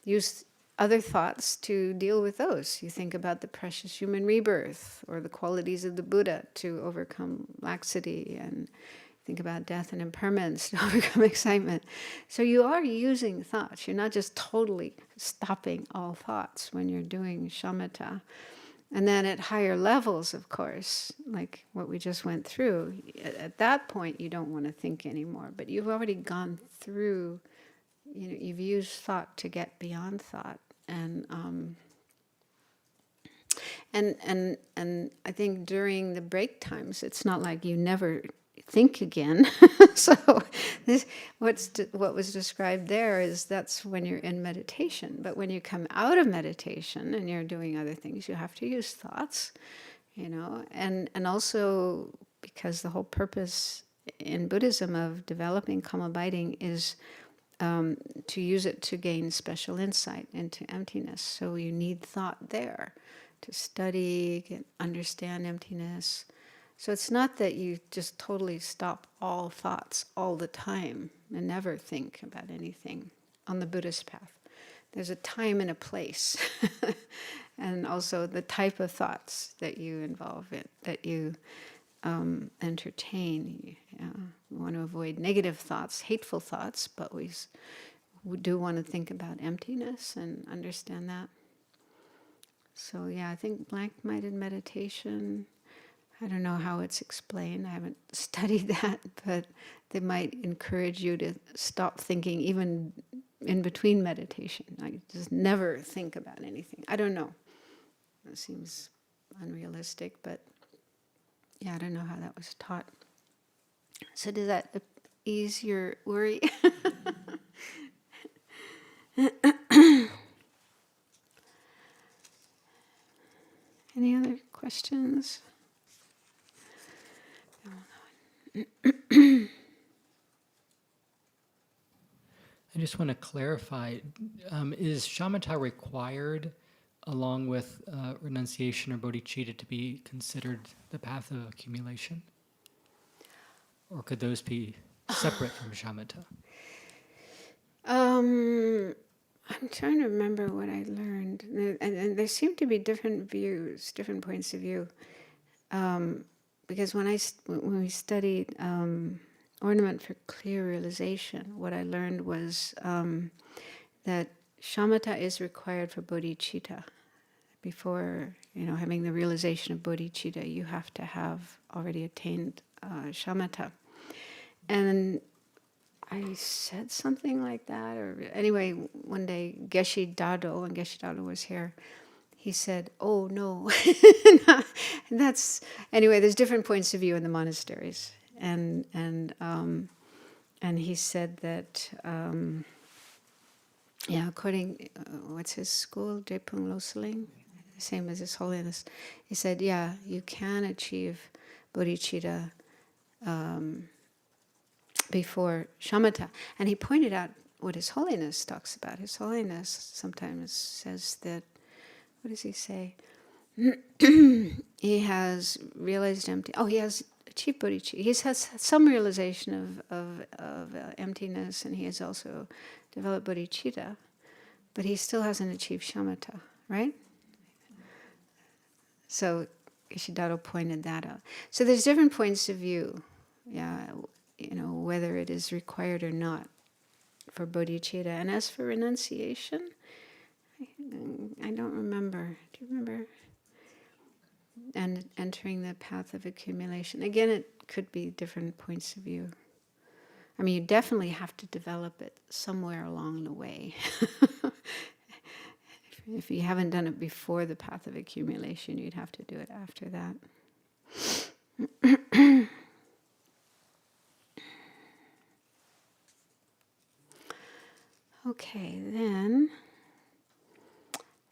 use other thoughts to deal with those. You think about the precious human rebirth, or the qualities of the Buddha to overcome laxity, and think about death and impermanence to overcome excitement. So you are using thoughts. You're not just totally stopping all thoughts when you're doing shamatha. And then at higher levels, of course, like what we just went through, at that point you don't want to think anymore. But you've already gone through, you've used thought to get beyond thought. And And I think during the break times, it's not like you never think again. So what was described there is that's when you're in meditation. But when you come out of meditation and you're doing other things, you have to use thoughts, and also because the whole purpose in Buddhism of developing calm abiding is to use it to gain special insight into emptiness. So you need thought there to study, understand emptiness. So it's not that you just totally stop all thoughts all the time and never think about anything on the Buddhist path. There's a time and a place, and also the type of thoughts that you involve in, that you entertain. We want to avoid negative thoughts, hateful thoughts, but we do want to think about emptiness and understand that. So yeah, I think blank-minded meditation, I don't know how it's explained, I haven't studied that, but they might encourage you to stop thinking even in between meditation. Like just never think about anything. I don't know. It seems unrealistic, but yeah, I don't know how that was taught. So does that ease your worry? Any other questions? I just want to clarify, is shamatha required along with renunciation or bodhicitta to be considered the path of accumulation? Or could those be separate from shamatha? I'm trying to remember what I learned. And there seem to be different views, different points of view. Because when we studied Ornament for Clear Realization, what I learned was that shamatha is required for bodhicitta. Before having the realization of bodhicitta, you have to have already attained shamatha. And I said something like that, or anyway, one day Geshe Dado, when Geshe Dado was here, he said, "Oh no," anyway. There's different points of view in the monasteries, and he said that according what's his school, Drepung Loseling, same as His Holiness. He said, you can achieve bodhicitta before shamatha, and he pointed out what His Holiness talks about. His Holiness sometimes says that. What does he say? He has realized he has achieved bodhicitta. He has some realization of emptiness, and he has also developed bodhicitta, but he still hasn't achieved shamatha, right? So Geshe Dado pointed that out. So there's different points of view, whether it is required or not for bodhicitta. And as for renunciation, I don't remember. Do you remember? And entering the path of accumulation. Again, it could be different points of view. I mean, you definitely have to develop it somewhere along the way. If you haven't done it before the path of accumulation, you'd have to do it after that. Okay, then,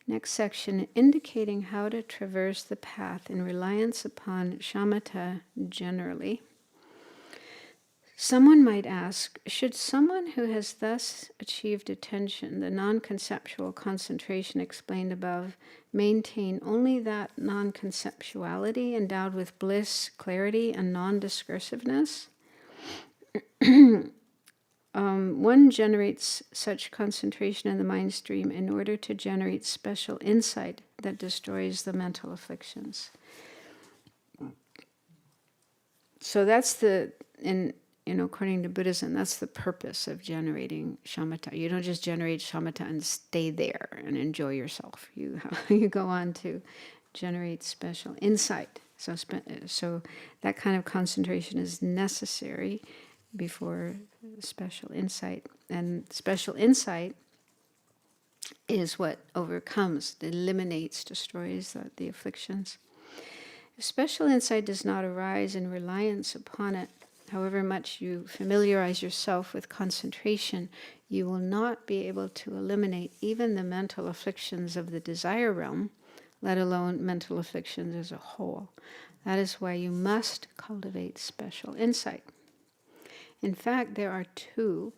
next section, indicating how to traverse the path in reliance upon shamatha generally. Someone might ask, should someone who has thus achieved attention, the non-conceptual concentration explained above, maintain only that non-conceptuality endowed with bliss, clarity, and non-discursiveness? One generates such concentration in the mind stream in order to generate special insight that destroys the mental afflictions. So that's according to Buddhism, that's the purpose of generating shamatha. You don't just generate shamatha and stay there and enjoy yourself. You go on to generate special insight. So that kind of concentration is necessary before special insight. And special insight is what overcomes, eliminates, destroys the afflictions. If special insight does not arise in reliance upon it, however much you familiarize yourself with concentration, you will not be able to eliminate even the mental afflictions of the desire realm, let alone mental afflictions as a whole. That is why you must cultivate special insight. In fact, there are two: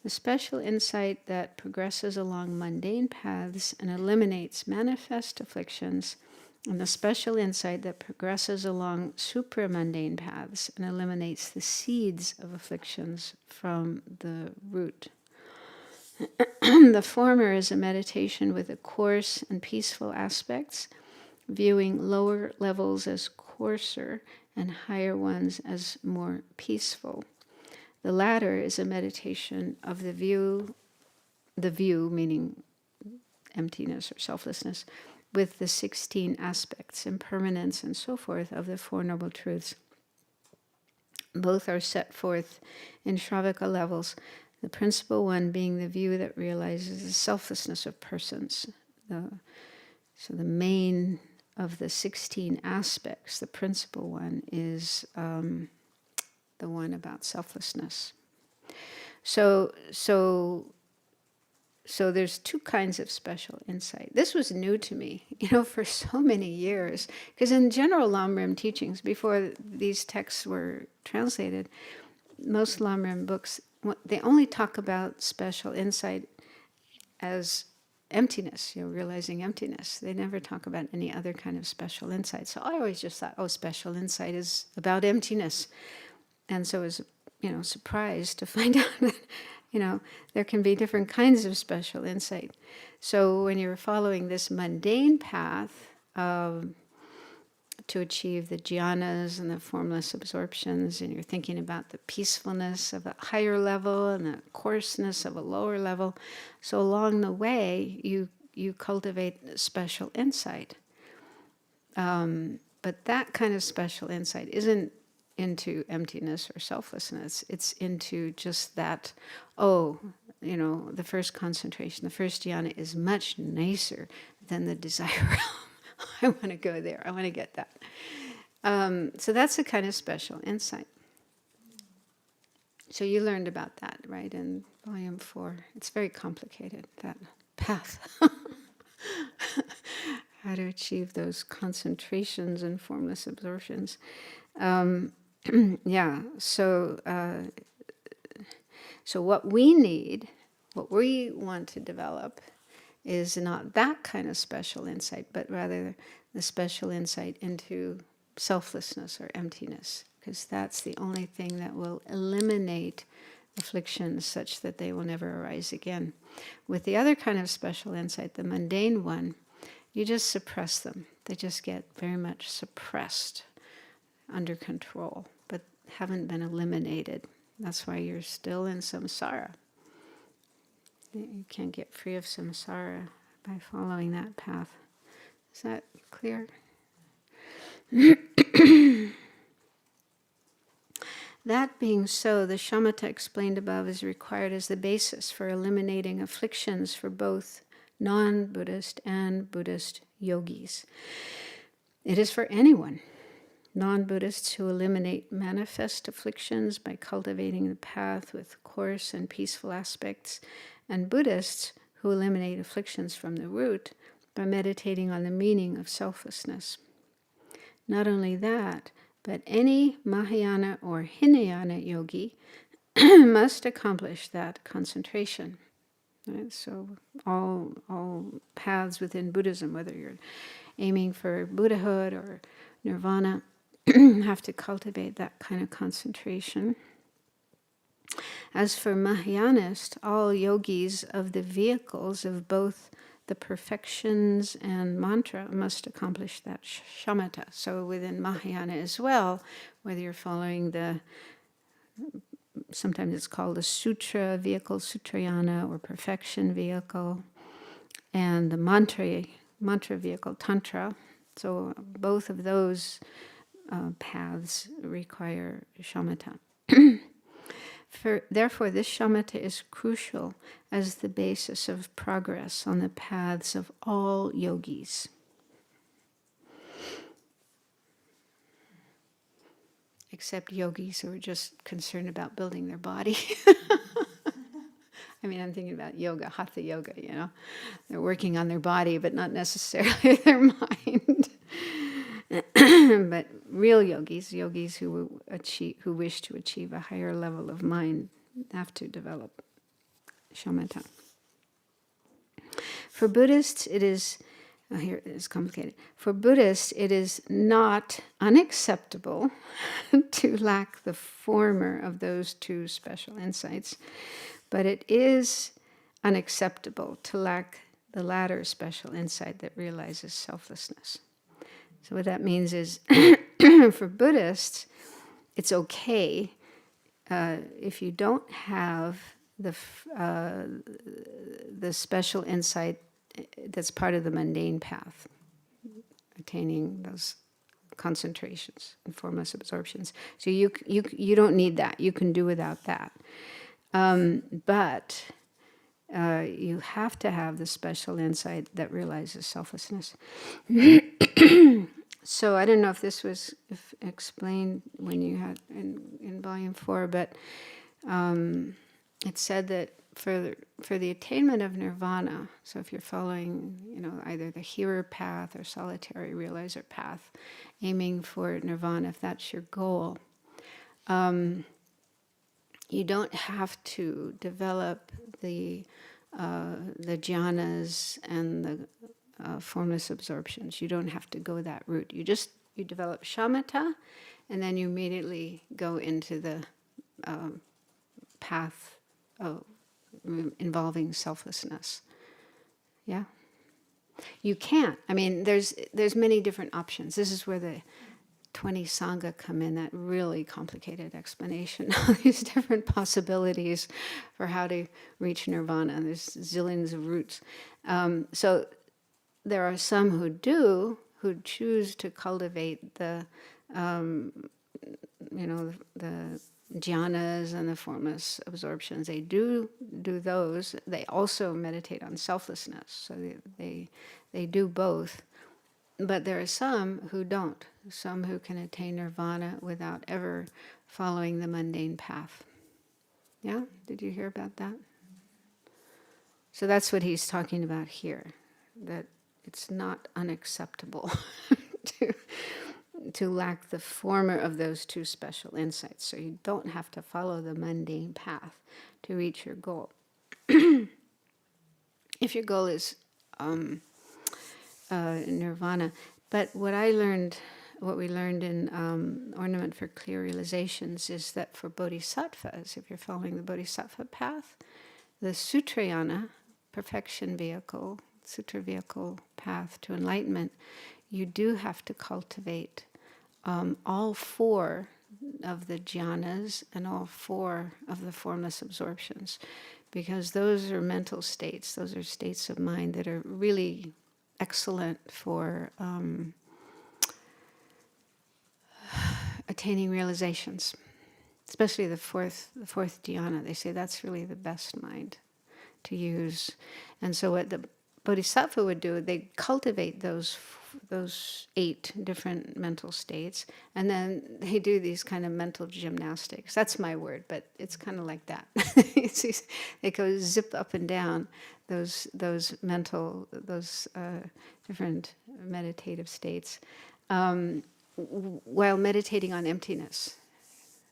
the special insight that progresses along mundane paths and eliminates manifest afflictions, and the special insight that progresses along supra-mundane paths and eliminates the seeds of afflictions from the root. The former is a meditation with the coarse and peaceful aspects, viewing lower levels as coarser and higher ones as more peaceful. The latter is a meditation of the view meaning emptiness or selflessness, with the 16 aspects, impermanence, and so forth of the Four Noble Truths. Both are set forth in Shravaka levels, the principal one being the view that realizes the selflessness of persons. So the main of the 16 aspects, the principal one, is the one about selflessness. So there's two kinds of special insight. This was new to me, for so many years. Because in general Lamrim teachings, before these texts were translated, most Lamrim books, they only talk about special insight as emptiness, realizing emptiness. They never talk about any other kind of special insight. So I always just thought, special insight is about emptiness. And so I was, surprised to find out that, there can be different kinds of special insight. So when you're following this mundane path to achieve the jhanas and the formless absorptions, and you're thinking about the peacefulness of a higher level and the coarseness of a lower level, so along the way you cultivate special insight. But that kind of special insight isn't into emptiness or selflessness. It's into just that, the first concentration, the first jhana is much nicer than the desire realm. I want to go there. I want to get that. So that's a kind of special insight. So you learned about that, right, in Volume 4. It's very complicated, that path. How to achieve those concentrations and formless absorptions. So what we need, what we want to develop, is not that kind of special insight, but rather the special insight into selflessness or emptiness, because that's the only thing that will eliminate afflictions such that they will never arise again. With the other kind of special insight, the mundane one, you just suppress them. They just get very much suppressed, under control, but haven't been eliminated. That's why you're still in samsara. You can't get free of samsara by following that path. Is that clear? That being so, the shamatha explained above is required as the basis for eliminating afflictions for both non-Buddhist and Buddhist yogis. It is for anyone, non-Buddhists who eliminate manifest afflictions by cultivating the path with coarse and peaceful aspects, and Buddhists who eliminate afflictions from the root by meditating on the meaning of selflessness. Not only that, but any Mahayana or Hinayana yogi must accomplish that concentration. Right? So all paths within Buddhism, whether you're aiming for Buddhahood or nirvana, have to cultivate that kind of concentration. As for Mahayanists, all yogis of the vehicles of both the perfections and mantra must accomplish that shamatha. So within Mahayana as well, whether you're following sometimes it's called the sutra vehicle, sutrayana, or perfection vehicle, and the mantra vehicle, tantra. So both of those paths require shamatha. Therefore, this shamatha is crucial as the basis of progress on the paths of all yogis. Except yogis who are just concerned about building their body. I mean, I'm thinking about yoga, hatha yoga, you know. They're working on their body, but not necessarily their mind. But real yogis who wish to achieve a higher level of mind, have to develop shamatha. For Buddhists, it is, here it is complicated. For Buddhists, it is not unacceptable to lack the former of those two special insights, but it is unacceptable to lack the latter special insight that realizes selflessness. So what that means is, for Buddhists, it's okay if you don't have the special insight that's part of the mundane path, attaining those concentrations and formless absorptions. So you don't need that. You can do without that. But you have to have the special insight that realizes selflessness. So I don't know if this was explained when you had in volume 4, but it said that for the attainment of nirvana, so if you're following, either the hearer path or solitary realizer path, aiming for nirvana, if that's your goal, you don't have to develop the jhanas and the formless absorptions. You don't have to go that route. You develop shamatha, and then you immediately go into the path involving selflessness. Yeah? You can't. I mean, there's many different options. This is where the 20 Sangha come in, that really complicated explanation. All these different possibilities for how to reach nirvana. There's zillions of routes. So there are some who choose to cultivate the jhanas and the formless absorptions. They do those. They also meditate on selflessness. So they do both. But there are some who don't. Some who can attain nirvana without ever following the mundane path. Yeah? Did you hear about that? So that's what he's talking about here. That it's not unacceptable to lack the former of those two special insights. So you don't have to follow the mundane path to reach your goal. If your goal is nirvana. But what we learned in Ornament for Clear Realizations is that for bodhisattvas, if you're following the bodhisattva path, the sutrayana, perfection vehicle, sutra vehicle path to enlightenment, you do have to cultivate all 4 of the jhanas and all 4 of the formless absorptions, because those are mental states, those are states of mind that are really excellent for attaining realizations, especially the fourth dhyana. They say that's really the best mind to use. And so what the bodhisattva would do, they cultivate those 8 different mental states, and then they do these kind of mental gymnastics. That's my word, but it's kind of like that. They go zip up and down those different meditative states while meditating on emptiness.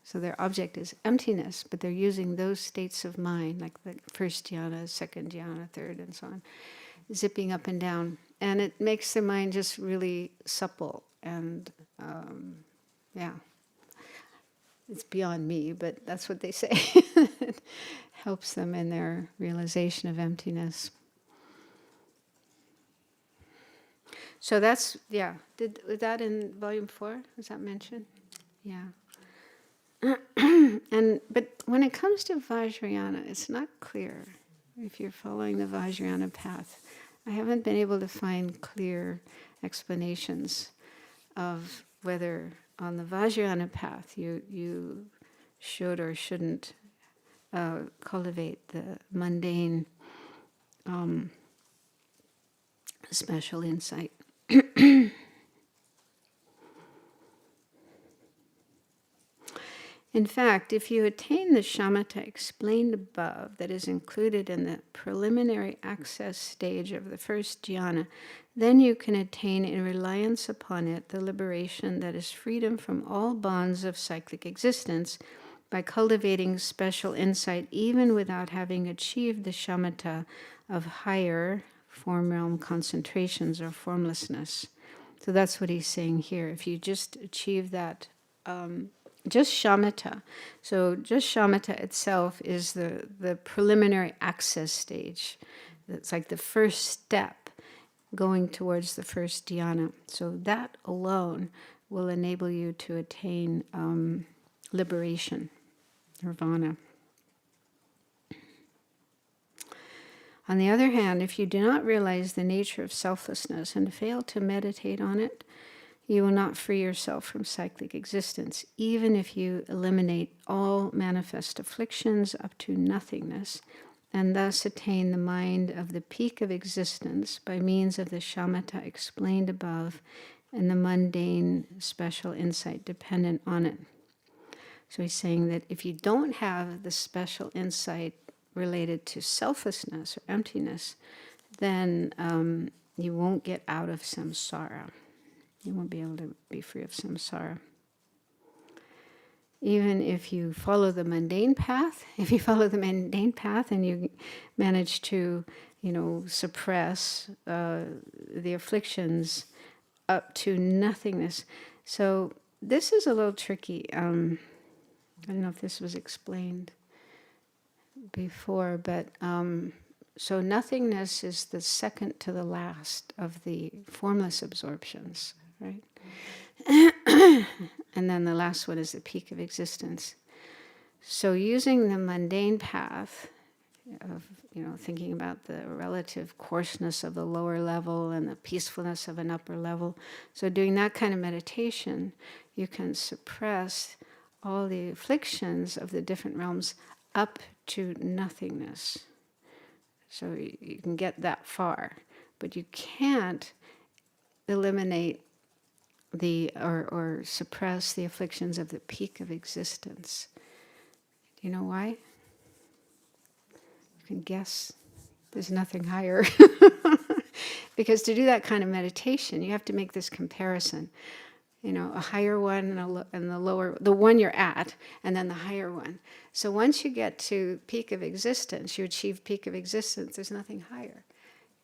So their object is emptiness, but they're using those states of mind, like the first dhyana, second dhyana, third, and so on, zipping up and down. And it makes their mind just really supple. And it's beyond me, but that's what they say. It helps them in their realization of emptiness. So that's, was that in volume 4? Was that mentioned? Yeah. But when it comes to Vajrayana, it's not clear if you're following the Vajrayana path. I haven't been able to find clear explanations of whether on the Vajrayana path you should or shouldn't cultivate the mundane special insight. In fact, if you attain the shamatha explained above that is included in the preliminary access stage of the first jhana, then you can attain in reliance upon it the liberation that is freedom from all bonds of cyclic existence by cultivating special insight even without having achieved the shamatha of higher form realm concentrations or formlessness. So that's what he's saying here. If you just achieve that just shamatha. So just shamatha itself is the preliminary access stage. It's like the first step going towards the first dhyana. So that alone will enable you to attain liberation, nirvana. On the other hand, if you do not realize the nature of selflessness and fail to meditate on it, you will not free yourself from cyclic existence, even if you eliminate all manifest afflictions up to nothingness, and thus attain the mind of the peak of existence by means of the shamatha explained above and the mundane special insight dependent on it. So he's saying that if you don't have the special insight related to selflessness or emptiness, then you won't get out of samsara. You won't be able to be free of samsara. Even if you follow the mundane path, and you manage to, suppress the afflictions up to nothingness. So this is a little tricky. I don't know if this was explained before, but so nothingness is the second to the last of the formless absorptions, right? And then the last one is the peak of existence. So using the mundane path of, thinking about the relative coarseness of the lower level and the peacefulness of an upper level. So doing that kind of meditation, you can suppress all the afflictions of the different realms up to nothingness. So you can get that far, but you can't eliminate or suppress the afflictions of the peak of existence. Do you know why? You can guess. There's nothing higher. Because to do that kind of meditation, you have to make this comparison. A higher one and the lower, the one you're at, and then the higher one. So once you get to peak of existence, you achieve peak of existence, there's nothing higher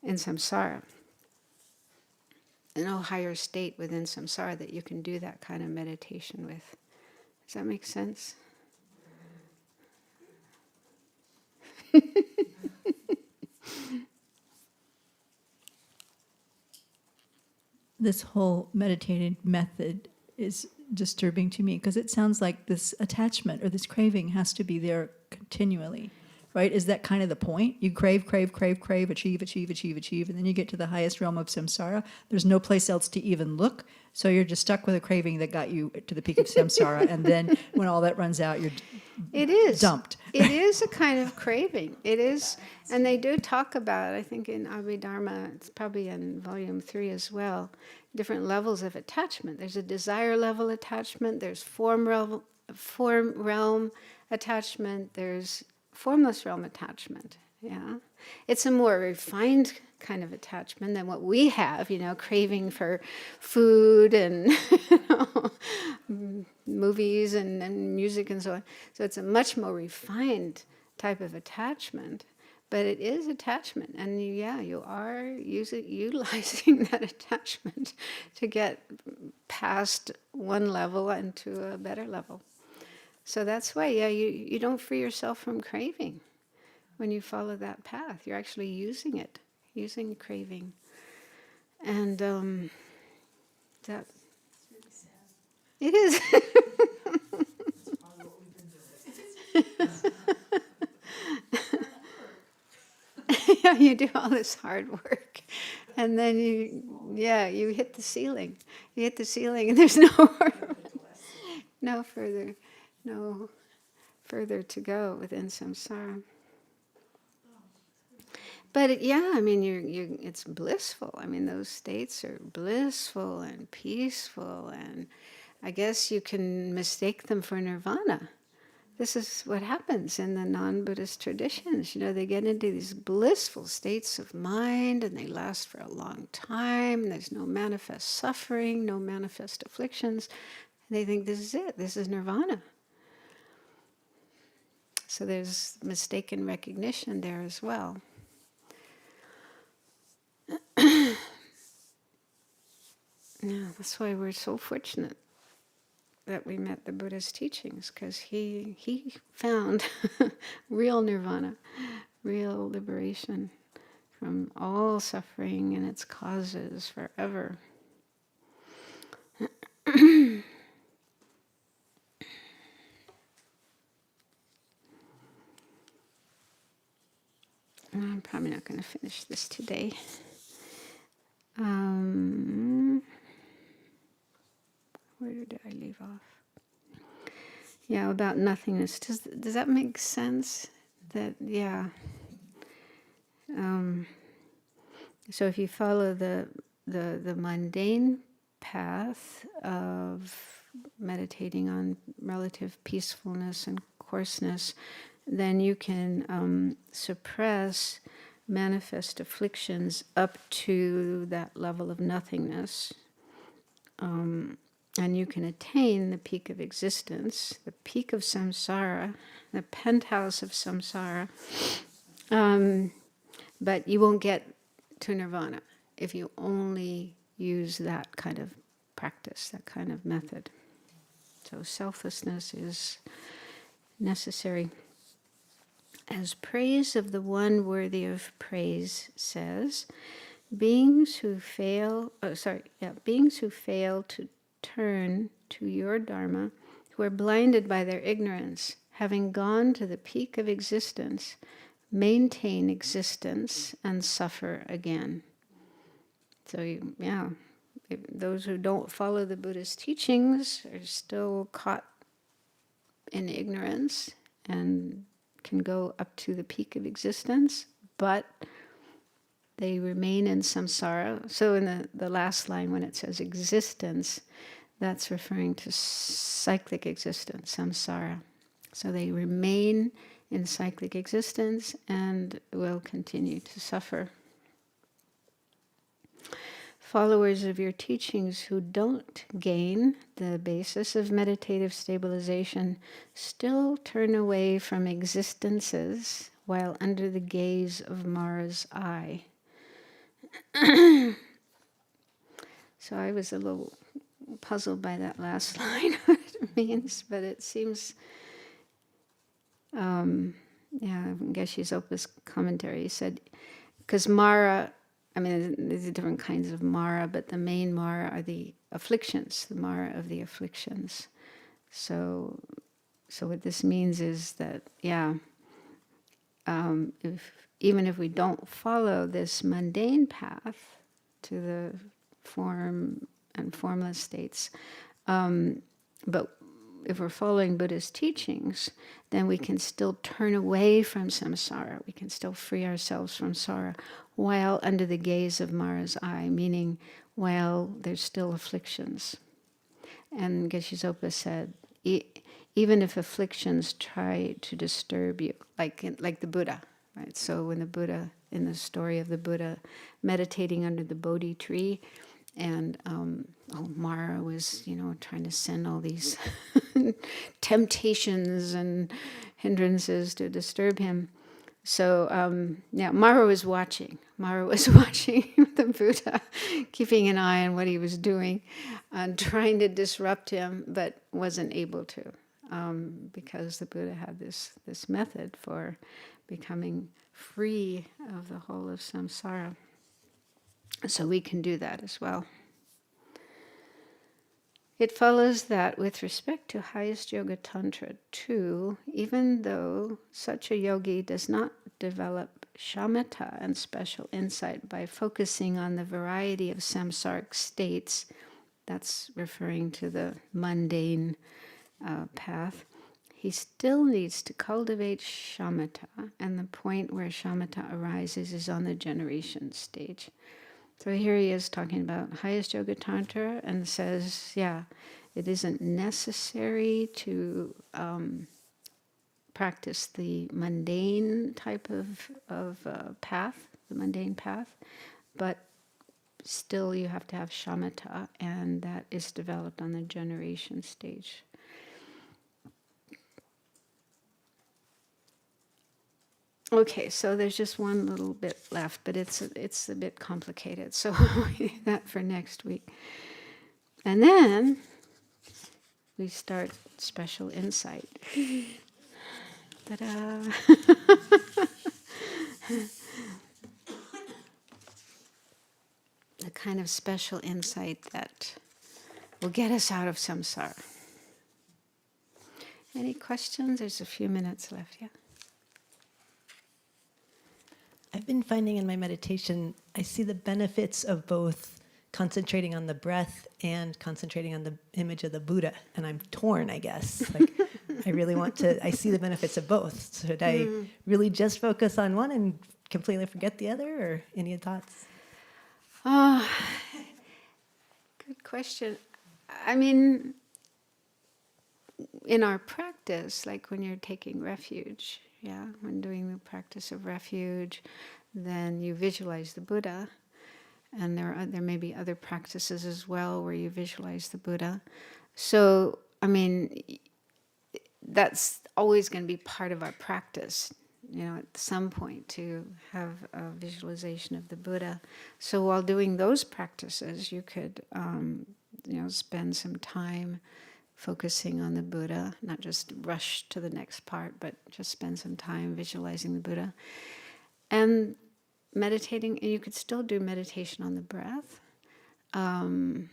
in samsara. No higher state within samsara that you can do that kind of meditation with. Does that make sense? This whole meditated method is disturbing to me because it sounds like this attachment or this craving has to be there continually, right? Is that kind of the point? You crave, achieve, and then you get to the highest realm of samsara. There's no place else to even look, so you're just stuck with a craving that got you to the peak of samsara, and then when all that runs out, you're dumped. It is a kind of craving. It is, and they do talk about, I think in Abhidharma, it's probably in volume 3 as well, different levels of attachment. There's a desire level attachment, there's form realm attachment, there's formless realm attachment. Yeah, it's a more refined kind of attachment than what we have, craving for food and movies and music and so on. So it's a much more refined type of attachment, but it is attachment, and you are utilizing that attachment to get past one level into a better level. So that's why, you don't free yourself from craving when you follow that path. You're actually using craving. And that... It's really sad. It is. That's probably what we've been doing. Yeah, you do all this hard work. And then you hit the ceiling. You hit the ceiling and there's no further to go within samsara. But I mean, it's blissful. I mean, those states are blissful and peaceful, and I guess you can mistake them for nirvana. This is what happens in the non-Buddhist traditions. They get into these blissful states of mind, and they last for a long time. There's no manifest suffering, no manifest afflictions. They think this is it. This is nirvana. So there's mistaken recognition there as well. Yeah, that's why we're so fortunate that we met the Buddha's teachings, because he found real nirvana, real liberation from all suffering and its causes forever. I'm probably not going to finish this today. Where did I leave off? Yeah, about nothingness. Does that make sense? That so if you follow the mundane path of meditating on relative peacefulness and coarseness, then you can suppress manifest afflictions up to that level of nothingness. And you can attain the peak of existence, the peak of samsara, the penthouse of samsara. But you won't get to nirvana if you only use that kind of practice, that kind of method. So selflessness is necessary. As praise of the one worthy of praise says, beings who fail to turn to your Dharma, who are blinded by their ignorance, having gone to the peak of existence, maintain existence and suffer again. So, those who don't follow the Buddha's teachings are still caught in ignorance and can go up to the peak of existence, but they remain in samsara. So in the last line, when it says existence, that's referring to cyclic existence, samsara. So they remain in cyclic existence and will continue to suffer. Followers of your teachings who don't gain the basis of meditative stabilization still turn away from existences while under the gaze of Mara's eye. So I was a little puzzled by that last line, what it means, but it seems, I guess Geshe-Zopa's commentary, he said, because Mara, I mean, there's different kinds of Mara, but the main Mara are the afflictions, the Mara of the afflictions. So what this means is that, even if we don't follow this mundane path to the form and formless states, but if we're following Buddha's teachings, then we can still turn away from samsara. We can still free ourselves from samsara while under the gaze of Mara's eye, meaning while there's still afflictions. And Geshe-Zopa said, even if afflictions try to disturb you, like the Buddha, right? So when the Buddha, in the story of the Buddha meditating under the Bodhi tree, and Mara was, trying to send all these temptations and hindrances to disturb him. So, Mara was watching. Mara was watching the Buddha, keeping an eye on what he was doing, and trying to disrupt him, but wasn't able to, because the Buddha had this method for becoming free of the whole of samsara. So we can do that as well. It follows that with respect to highest yoga tantra too, even though such a yogi does not develop shamatha and special insight by focusing on the variety of samsaric states, that's referring to the mundane path, he still needs to cultivate shamatha, and the point where shamatha arises is on the generation stage. So here he is talking about highest yoga tantra and says, yeah, it isn't necessary to practice the mundane type of path, the mundane path, but still you have to have shamatha, and that is developed on the generation stage. Okay, so there's just one little bit left, but it's a bit complicated, so I'll leave that for next week. And then we start special insight. Ta-da! The kind of special insight that will get us out of samsara. Any questions? There's a few minutes left, yeah? I've been finding in my meditation, I see the benefits of both concentrating on the breath and concentrating on the image of the Buddha. And I'm torn, I guess. Like, I really want to, I see the benefits of both. Should I really just focus on one and completely forget the other, or any thoughts? Good question. I mean, in our practice, like when you're taking refuge, yeah, when doing the practice of refuge, then you visualize the Buddha, and there may be other practices as well where you visualize the Buddha. So, I mean, that's always going to be part of our practice, you know, at some point to have a visualization of the Buddha. So while doing those practices, you could, you know, spend some time focusing on the Buddha, not just rush to the next part, but just spend some time visualizing the Buddha. And meditating, and you could still do meditation on the breath. I mean,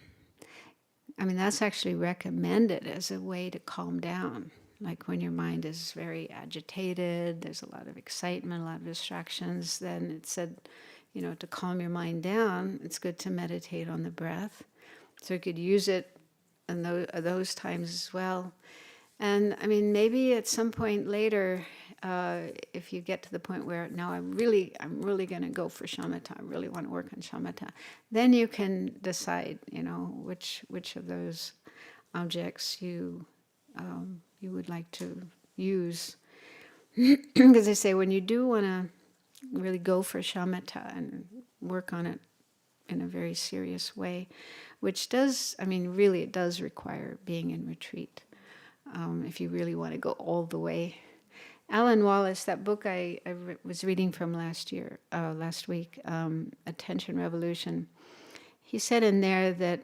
that's actually recommended as a way to calm down. Like when your mind is very agitated, there's a lot of excitement, a lot of distractions, then it said, you know, to calm your mind down, it's good to meditate on the breath. So you could use it in those times as well. And I mean, maybe at some point later, if you get to the point where, no, I'm really going to go for shamatha, I really want to work on shamatha, then you can decide, you know, which of those objects you would like to use. Because they say when you do want to really go for shamatha and work on it in a very serious way, which does, I mean, really it does require being in retreat. If you really want to go all the way. Alan Wallace, that book I was reading from last week, Attention Revolution, he said in there that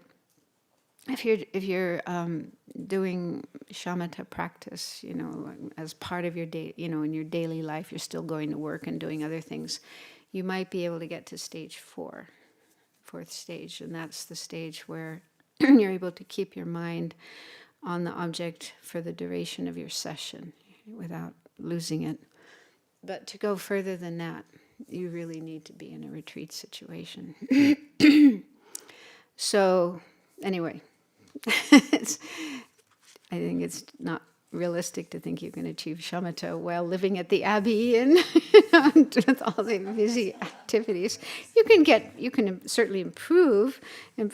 if you're doing shamatha practice, you know, as part of your day, you know, in your daily life, you're still going to work and doing other things, you might be able to get to stage 4, fourth stage, and that's the stage where you're able to keep your mind on the object for the duration of your session without losing it. But to go further than that, you really need to be in a retreat situation. So, anyway, I think it's not realistic to think you can achieve shamatha while living at the Abbey and with all the busy activities. You can certainly improve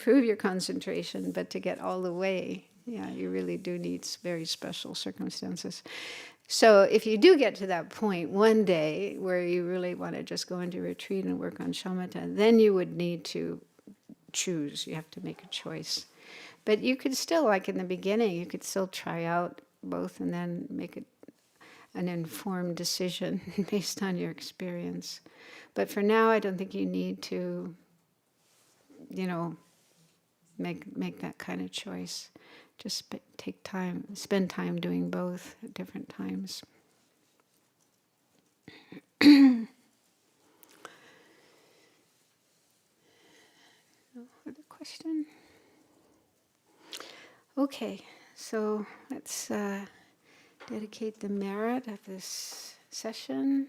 your concentration, but to get all the way, yeah, you really do need very special circumstances. So if you do get to that point one day where you really want to just go into retreat and work on shamatha, then you would need to choose. You have to make a choice. But you could still, like in the beginning, you could still try out both and then make an informed decision based on your experience. But for now, I don't think you need to, you know, make that kind of choice. Just spend time doing both at different times. Other question? Okay, so let's dedicate the merit of this session.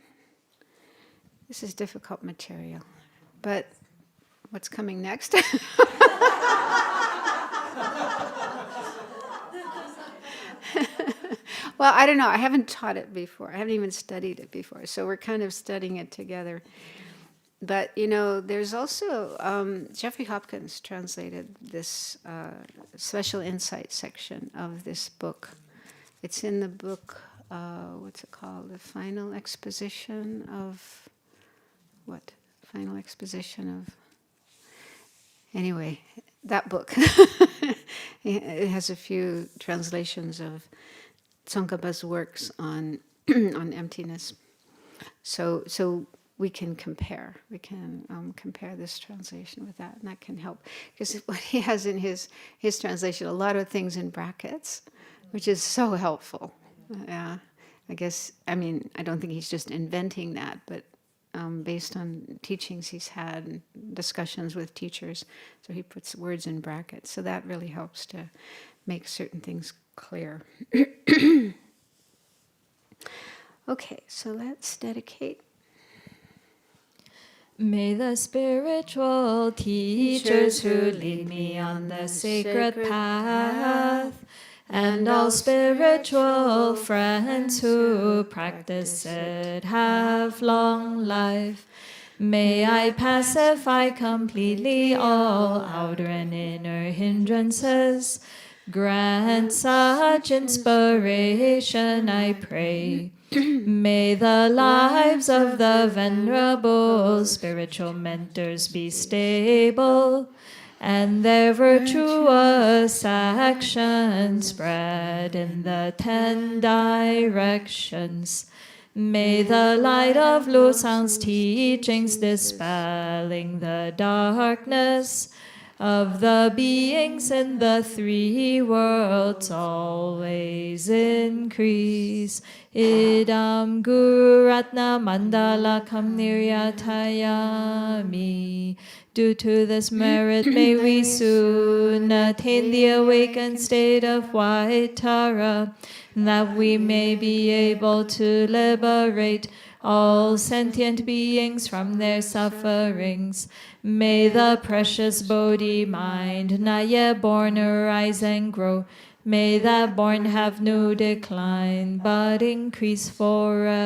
This is difficult material, but what's coming next? Well, I don't know. I haven't taught it before. I haven't even studied it before. So we're kind of studying it together. But, you know, there's also, Jeffrey Hopkins translated this special insight section of this book. It's in the book, what's it called? The Final Exposition of, what? Final Exposition of, anyway, that book. It has a few translations of Tsongkhapa's works on on emptiness. So we can compare. We can compare this translation with that, and that can help. Because what he has in his translation, a lot of things in brackets, which is so helpful. Yeah, I guess, I mean, I don't think he's just inventing that, but based on teachings he's had and discussions with teachers, so he puts words in brackets. So that really helps to make certain things clear. Okay, so let's dedicate. May the spiritual teachers who lead me on the sacred path, and all spiritual friends who practice it, have long life. May I pacify completely all outer and inner hindrances. Grant such inspiration, I pray. May the lives of the venerable spiritual mentors be stable, and their virtuous actions spread in the 10 directions. May the light of Losang's teachings dispelling the darkness of the beings in the 3 worlds always increase. Idam Guratna Mandala Kam Niryatayami. Due to this merit, may we soon attain the awakened state of White Tara, that we may be able to liberate all sentient beings from their sufferings. May the precious Bodhi mind not yet born arise and grow. May that born have no decline, but increase forevermore.